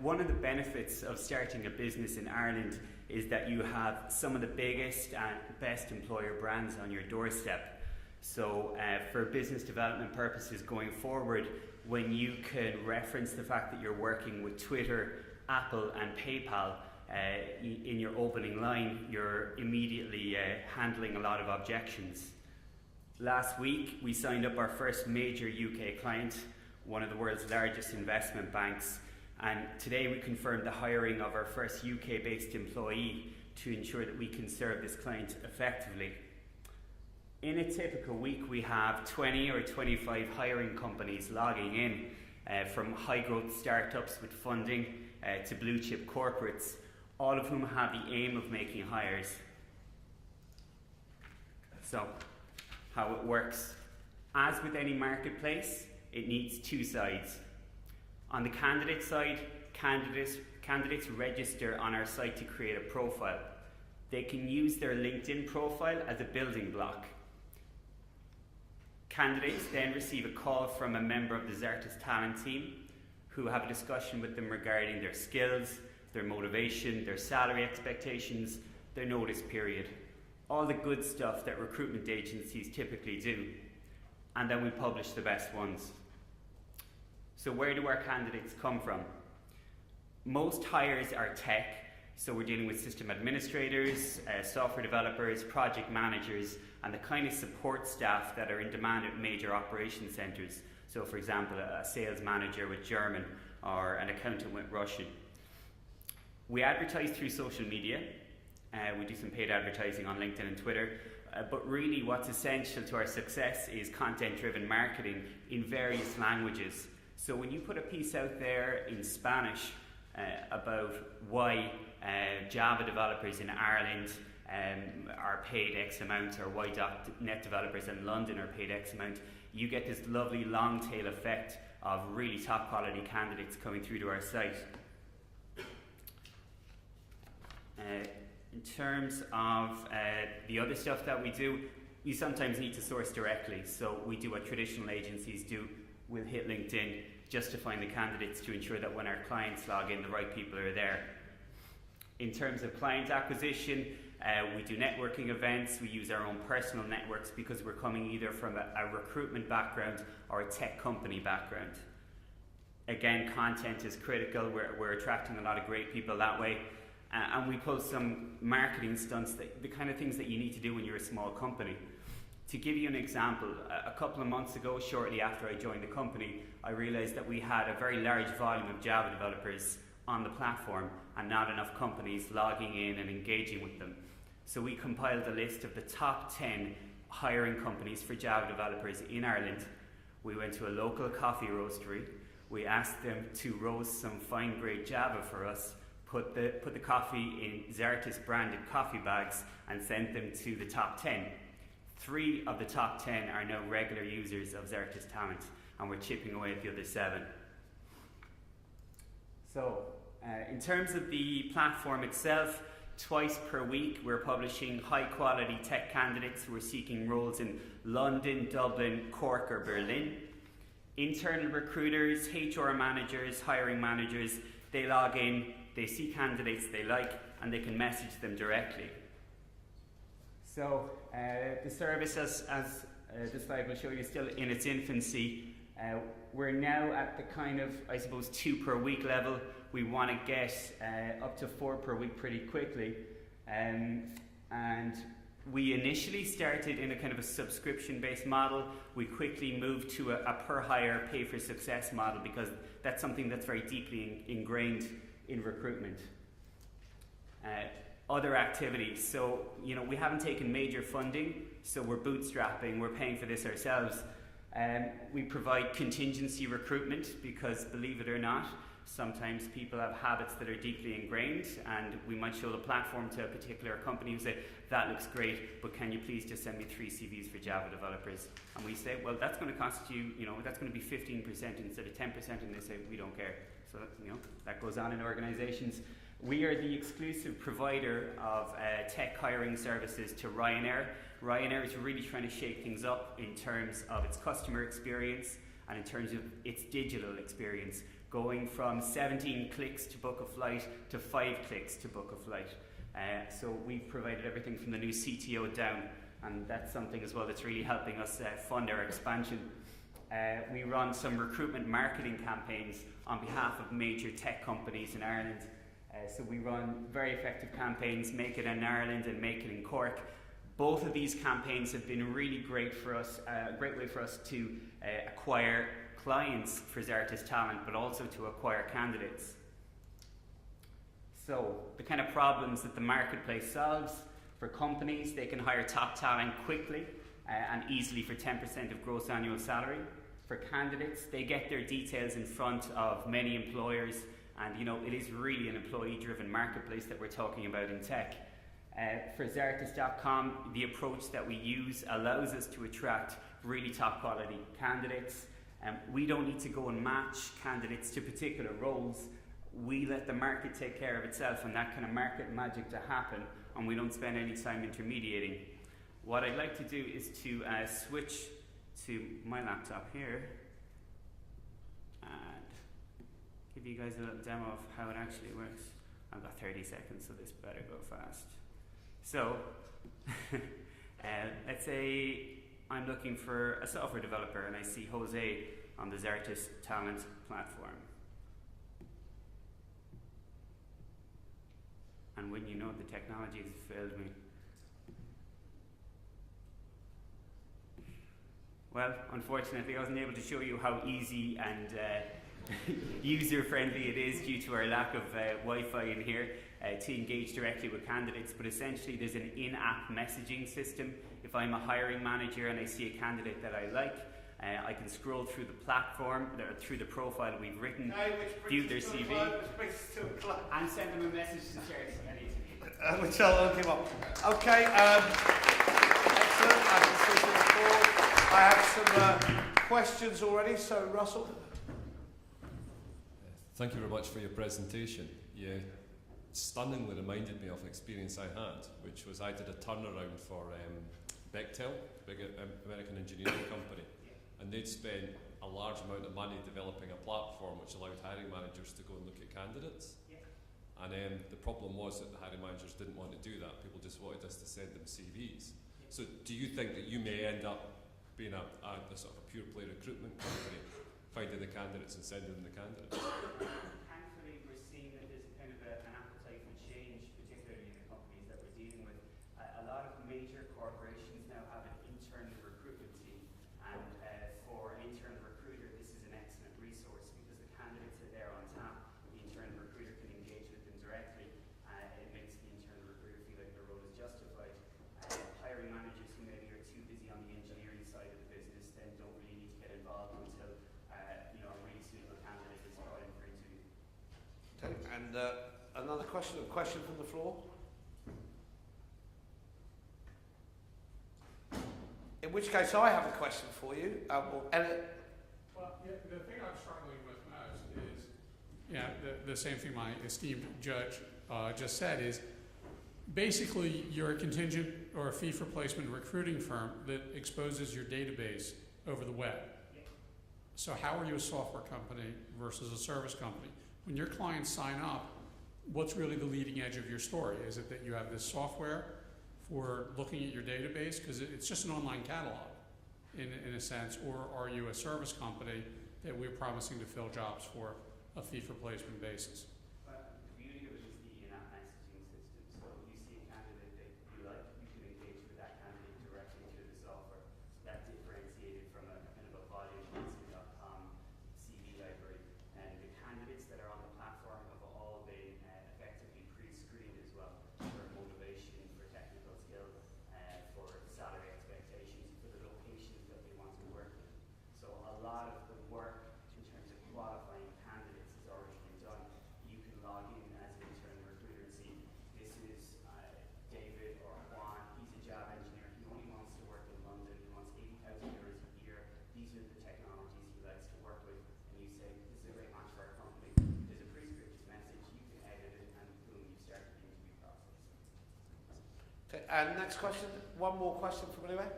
one of the benefits of starting a business in Ireland is that you have some of the biggest and best employer brands on your doorstep. So for business development purposes going forward, when you can reference the fact that you're working with Twitter, Apple and PayPal in your opening line, you're immediately handling a lot of objections. Last week we signed up our first major UK client, one of the world's largest investment banks, and today we confirmed the hiring of our first UK-based employee to ensure that we can serve this client effectively. In a typical week, we have 20 or 25 hiring companies logging in, from high-growth startups with funding to blue-chip corporates, all of whom have the aim of making hires. So, how it works. As with any marketplace, it needs two sides. On the candidate side, candidates register on our site to create a profile. They can use their LinkedIn profile as a building block. Candidates then receive a call from a member of the Zerdis talent team who have a discussion with them regarding their skills, their motivation, their salary expectations, their notice period. All the good stuff that recruitment agencies typically do. And then we publish the best ones. So where do our candidates come from? Most hires are tech, so we're dealing with system administrators, software developers, project managers, and the kind of support staff that are in demand at major operation centres. So for example, a sales manager with German or an accountant with Russian. We advertise through social media. We do some paid advertising on LinkedIn and Twitter. But really what's essential to our success is content-driven marketing in various languages. So when you put a piece out there in Spanish about why Java developers in Ireland are paid X amount, or why .NET developers in London are paid X amount, you get this lovely long tail effect of really top quality candidates coming through to our site. In terms of the other stuff that we do, you sometimes need to source directly. So we do what traditional agencies do. We'll hit LinkedIn just to find the candidates to ensure that when our clients log in, the right people are there. In terms of client acquisition, we do networking events. We use our own personal networks because we're coming either from a recruitment background or a tech company background. Again, content is critical. We're attracting a lot of great people that way. And we pull some marketing stunts, the kind of things that you need to do when you're a small company. To give you an example, a couple of months ago, shortly after I joined the company, I realized that we had a very large volume of Java developers on the platform and not enough companies logging in and engaging with them. So we compiled a list of the top 10 hiring companies for Java developers in Ireland. We went to a local coffee roastery. We asked them to roast some fine grade Java for us, put the coffee in Zerdis branded coffee bags and sent them to the top 10. 3 of the top 10 are now regular users of Zerdis Talent, and we're chipping away at the other 7. So, in terms of the platform itself, twice per week we're publishing high quality tech candidates who are seeking roles in London, Dublin, Cork or Berlin. Internal recruiters, HR managers, hiring managers, they log in, they see candidates they like, and they can message them directly. So the service, as the slide will show you, is still in its infancy. We're now at the kind of, I suppose, 2 per week level. We want to get up to 4 per week pretty quickly. And we initially started in a kind of a subscription-based model. We quickly moved to a per-hire, pay-for-success model because that's something that's very deeply ingrained in recruitment. Other activities. So, we haven't taken major funding, so we're bootstrapping, we're paying for this ourselves. We provide contingency recruitment because, believe it or not, sometimes people have habits that are deeply ingrained, and we might show the platform to a particular company who say, that looks great, but can you please just send me 3 CVs for Java developers? And we say, well, that's going to cost you, that's going to be 15% instead of 10%, and they say, we don't care. So, that goes on in organizations. We are the exclusive provider of tech hiring services to Ryanair. Ryanair is really trying to shake things up in terms of its customer experience and in terms of its digital experience, going from 17 clicks to book a flight to 5 clicks to book a flight. So we've provided everything from the new CTO down, and that's something as well that's really helping us fund our expansion. We run some recruitment marketing campaigns on behalf of major tech companies in Ireland. So we run very effective campaigns, Make It in Ireland and Make It in Cork. Both of these campaigns have been really great for us, a great way for us to acquire clients for Xertis Talent, but also to acquire candidates. So the kind of problems that the marketplace solves for companies, they can hire top talent quickly and easily for 10% of gross annual salary. For candidates, they get their details in front of many employers, and it is really an employee-driven marketplace that we're talking about in tech. For Xertis.com, the approach that we use allows us to attract really top quality candidates. We don't need to go and match candidates to particular roles. We let the market take care of itself and that kind of market magic to happen, and we don't spend any time intermediating. What I'd like to do is to switch to my laptop here and give you guys a little demo of how it actually works. I've got 30 seconds, so this better go fast. So, let's say I'm looking for a software developer and I see Jose on the Xertis Talent platform. And when the technology has failed me. Well, unfortunately, I wasn't able to show you how easy and user-friendly it is due to our lack of Wi-Fi in here to engage directly with candidates. But essentially, there's an in-app messaging system. If I'm a hiring manager and I see a candidate that I like, I can scroll through the platform, through the profile we've written, view their CV, and send them a message to share it if I need to. Which I'll look him up. Okay, excellent. I can see from the board. I have some questions already, so Russell. Thank you very much for your presentation. You stunningly reminded me of an experience I had, which was I did a turnaround for Bechtel, big American engineering company, and they'd spent a large amount of money developing a platform which allowed hiring managers to go and look at candidates. And the problem was that the hiring managers didn't want to do that. People just wanted us to send them CVs. So do you think that you may end up being a sort of a pure play recruitment company, finding the candidates and sending them the candidates? Thankfully, we're seeing that there's kind of an appetite for change, particularly in the companies that we're dealing with. A lot of major corporations now have an internal recruitment team, and for an internal recruiter, this is an excellent resource because the candidates are there on tap. The internal recruiter can engage with them directly. It makes the internal recruiter feel like their role is justified. Hiring managers who maybe are too busy on the engineering side of the business then don't really need to get involved until a really suitable candidate is brought in for interview. Okay, and another question, a question from the floor. In which case, I have a question for you. Well, the thing I'm struggling with most is, the same thing my esteemed judge just said is, basically you're a contingent or a fee for placement recruiting firm that exposes your database over the web. So how are you a software company versus a service company? When your clients sign up, what's really the leading edge of your story? Is it that you have this software for looking at your database? Because it's just an online catalog. in a sense, or are you a service company that we're promising to fill jobs for a fee-for-placement basis? The beauty of it is the in-app messaging system. So you see a candidate that you like, you can engage with that candidate directly through the software. That differentiated from a kind of a volume.com CV library. And the candidates that are on the platform have all been effectively pre-screened as well for motivation, for technical skill, for salary expectations, for the locations that they want to work in. So a lot of the work in terms of qualifying candidates has already been done. You can log in as an internal recruiter and see this is David or Juan. He's a Java engineer. He only wants to work in London. He wants 80,000 euros a year. These are the technologies he likes to work with. And you say, this is a great match for our company. There's a pre-scripted message. You can edit it and boom, you start the interview process. Okay, and next question. One more question from anywhere?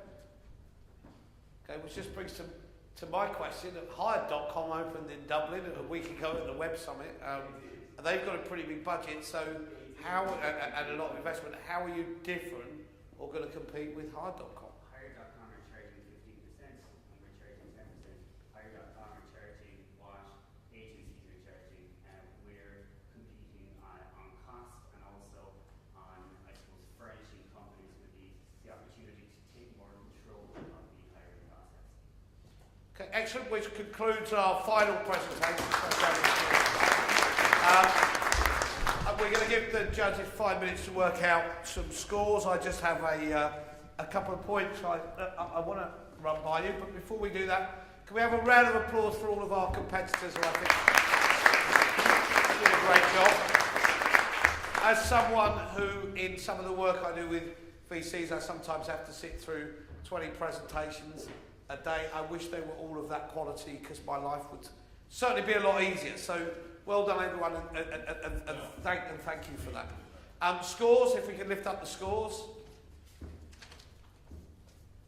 Okay, which just brings to my question. Hired.com opened in Dublin a week ago at the Web Summit. They've got a pretty big budget, so how, and a lot of investment, how are you different or going to compete with Hired.com? Hired.com are charging 15% and we're charging 10%. Hired.com are charging what agencies are charging. We're competing on cost and also on, I suppose, furnishing companies with the opportunity to take more control of the hiring process. Okay, excellent, which concludes our final presentation. We're going to give the judges 5 minutes to work out some scores. I just have a couple of points I want to run by you, but before we do that, can we have a round of applause for all of our competitors who I think did a great job. As someone who, in some of the work I do with VCs, I sometimes have to sit through 20 presentations a day. I wish they were all of that quality because my life would certainly be a lot easier. So well done everyone and thank you for that. Scores, if we can lift up the scores.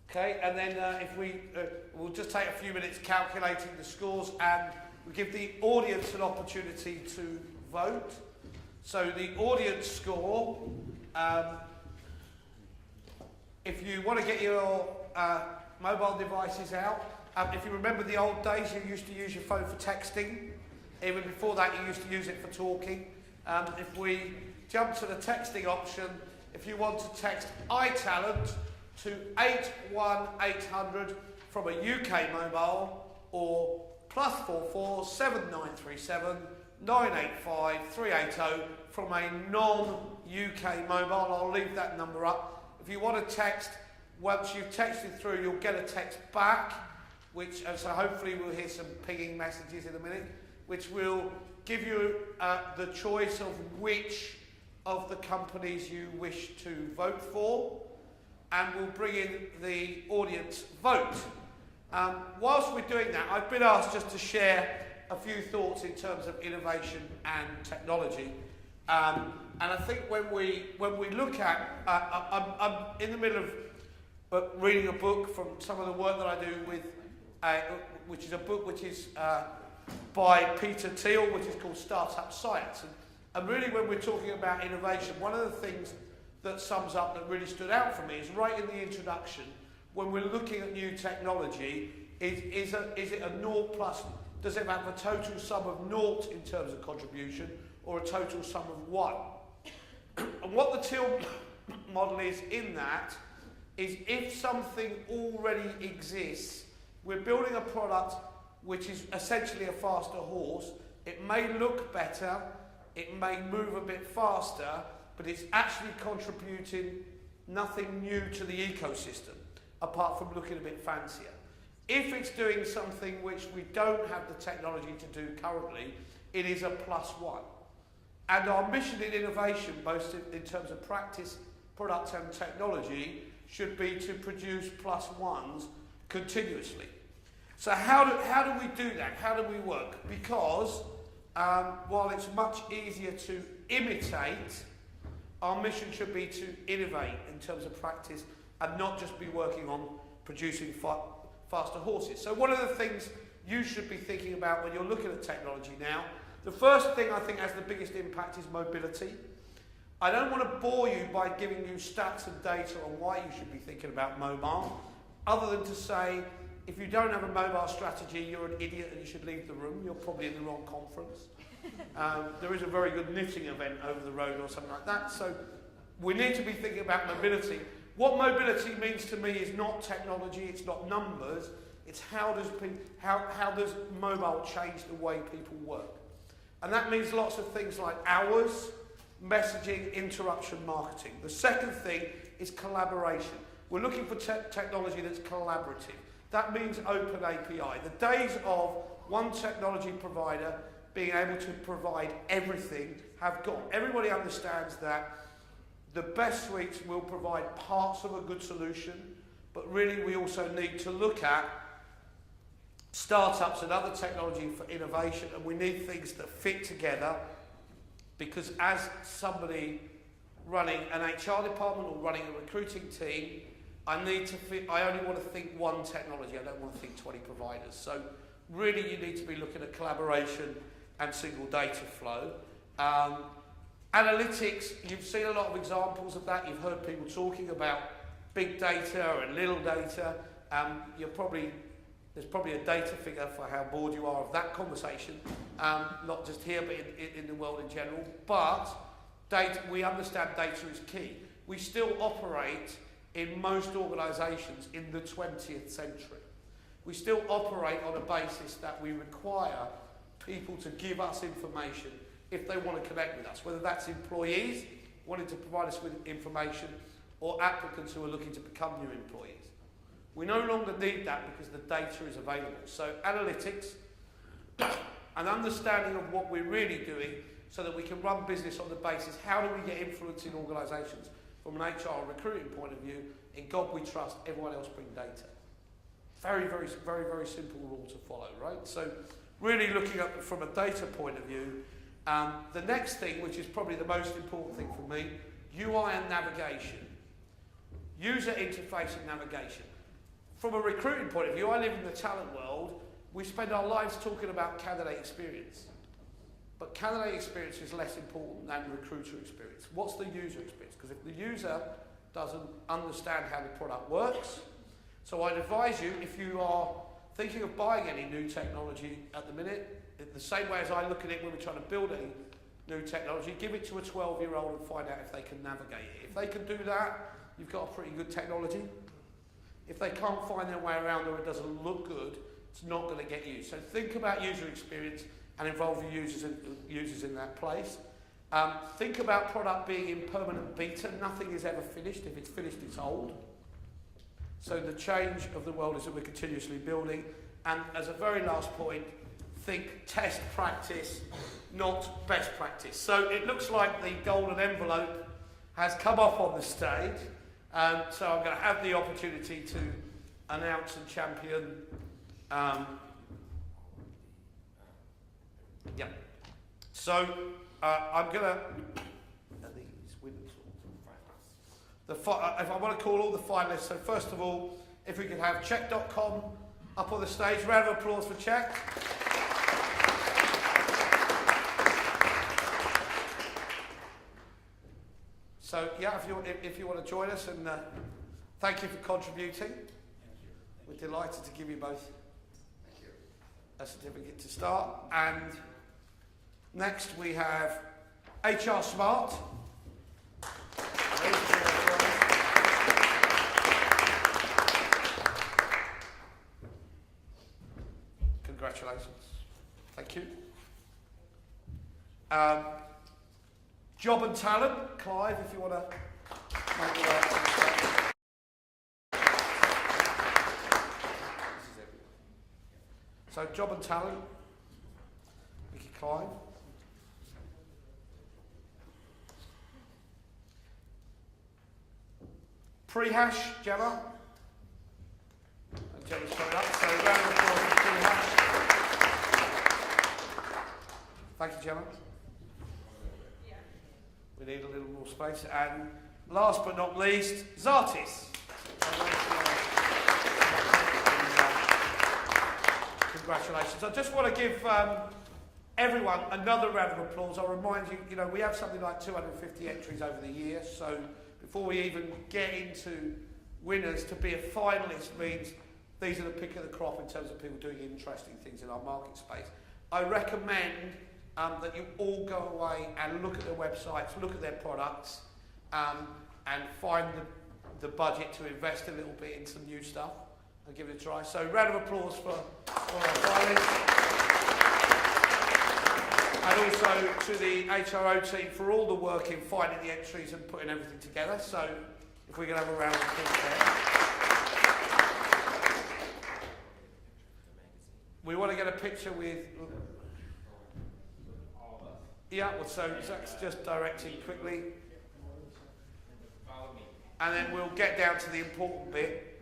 Okay, and then if we'll just take a few minutes calculating the scores and we give the audience an opportunity to vote. So the audience score, if you want to get your mobile devices out, if you remember the old days, you used to use your phone for texting. Even before that, you used to use it for talking. If we jump to the texting option, if you want to text iTalent to 81800 from a UK mobile or +44 7937 985 380 from a non-UK mobile. I'll leave that number up. If you want to text, once you've texted through, you'll get a text back, which, so hopefully we'll hear some pinging messages in a minute, which will give you the choice of which of the companies you wish to vote for, and we'll bring in the audience vote. Whilst we're doing that, I've been asked just to share a few thoughts in terms of innovation and technology. And I think when we look at, I'm in the middle of reading a book from some of the work that I do with, which is a book which is by Peter Thiel, which is called Startup Science. And really when we're talking about innovation, one of the things that sums up that really stood out for me is right in the introduction, when we're looking at new technology, is it a naught plus, does it have a total sum of naught in terms of contribution or a total sum of 1? And what the Thiel model is in that is if something already exists, we're building a product which is essentially a faster horse. It may look better, it may move a bit faster, but it's actually contributing nothing new to the ecosystem, apart from looking a bit fancier. If it's doing something which we don't have the technology to do currently, it is a +1. And our mission in innovation, both in terms of practice, product and technology, should be to produce +1s continuously. So how do we do that? How do we work? Because while it's much easier to imitate, our mission should be to innovate in terms of practice and not just be working on producing faster horses. So one of the things you should be thinking about when you're looking at technology now, the first thing I think has the biggest impact is mobility. I don't want to bore you by giving you stats and data on why you should be thinking about mobile. other than to say, if you don't have a mobile strategy, you're an idiot and you should leave the room. You're probably in the wrong conference. There is a very good knitting event over the road or something like that. So we need to be thinking about mobility. What mobility means to me is not technology, it's not numbers, it's how does mobile change the way people work. And that means lots of things like hours, messaging, interruption marketing. The second thing is collaboration. We're looking for technology that's collaborative. That means open API. The days of one technology provider being able to provide everything have gone. Everybody understands that the best suites will provide parts of a good solution, but really we also need to look at startups and other technology for innovation, and we need things that fit together, because as somebody running an HR department or running a recruiting team, I only want to think one technology, I don't want to think 20 providers. So really you need to be looking at collaboration and single data flow. Analytics, you've seen a lot of examples of that. You've heard people talking about big data and little data. There's probably a data figure for how bored you are of that conversation, not just here but in the world in general. But we understand data is key. We still operate in most organisations in the 20th century. We still operate on a basis that we require people to give us information if they want to connect with us, whether that's employees wanting to provide us with information or applicants who are looking to become new employees. We no longer need that because the data is available. So analytics, an understanding of what we're really doing so that we can run business on the basis, how do we get influence in organisations from an HR recruiting point of view? In God we trust, everyone else bring data. Very, very, very, very simple rule to follow, right? So really looking at it from a data point of view. The next thing, which is probably the most important thing for me, UI and navigation. User interface and navigation. From a recruiting point of view, I live in the talent world, we spend our lives talking about candidate experience. But candidate experience is less important than recruiter experience. What's the user experience? Because if the user doesn't understand how the product works, so I'd advise you, if you are thinking of buying any new technology at the minute, in the same way as I look at it when we're trying to build any new technology, give it to a 12-year-old and find out if they can navigate it. If they can do that, you've got a pretty good technology. If they can't find their way around or it doesn't look good, it's not going to get used. So think about user experience and involve the users in that place. Think about product being in permanent beta. Nothing is ever finished. If it's finished, it's old. So the change of the world is that we're continuously building. And as a very last point, think test practice, not best practice. So it looks like the golden envelope has come up on the stage. So I'm going to have the opportunity to announce and champion. So I'm going to. If I want to call all the finalists. So first of all, if we could have Check.com up on the stage. Round of applause for Check. So yeah, if you want to join us, and thank you for contributing. We're delighted to give you both a certificate to start. And next we have HRSmart. Congratulations. Thank you. JobandTalent, Clive, if you want to make your way up on the stage. So JobandTalent, thank you, Clive. Prehash, Gemma. And Gemma's coming up, so round of applause for Prehash. Thank you, Gemma. We need a little more space. And last but not least, Zartis. Congratulations. I just want to give everyone another round of applause. I'll remind you, we have something like 250 entries over the year. So before we even get into winners to be a finalist means these are the pick of the crop in terms of people doing interesting things in our market space. I recommend that you all go away and look at their websites, look at their products, and find the budget to invest a little bit in some new stuff and give it a try. So round of applause for our finalists. And also to the HRO team for all the work in finding the entries and putting everything together. So if we can have a round of applause there. We want to get a picture with... Yeah, well, so Zach's just directing quickly. And then we'll get down to the important bit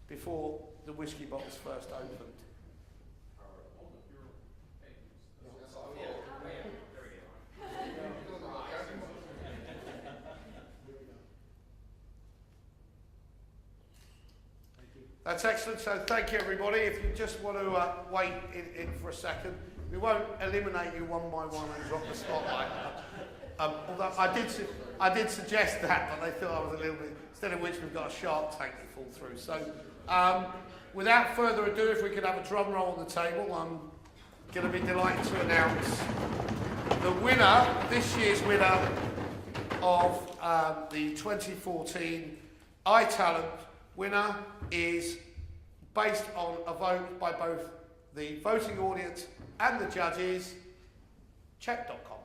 before the whiskey bottle's first opened. That's excellent, so thank you everybody. If you just want to wait in for a second, we won't eliminate you one by one and drop the spotlight. Although I did suggest that, but they thought I was a little bit, instead of which we've got a shark tank to fall through. So without further ado, if we could have a drum roll on the table, I'm going to be delighted to announce the winner, this year's winner of the 2014 iTalent winner is based on a vote by both the voting audience and the judges, check.com.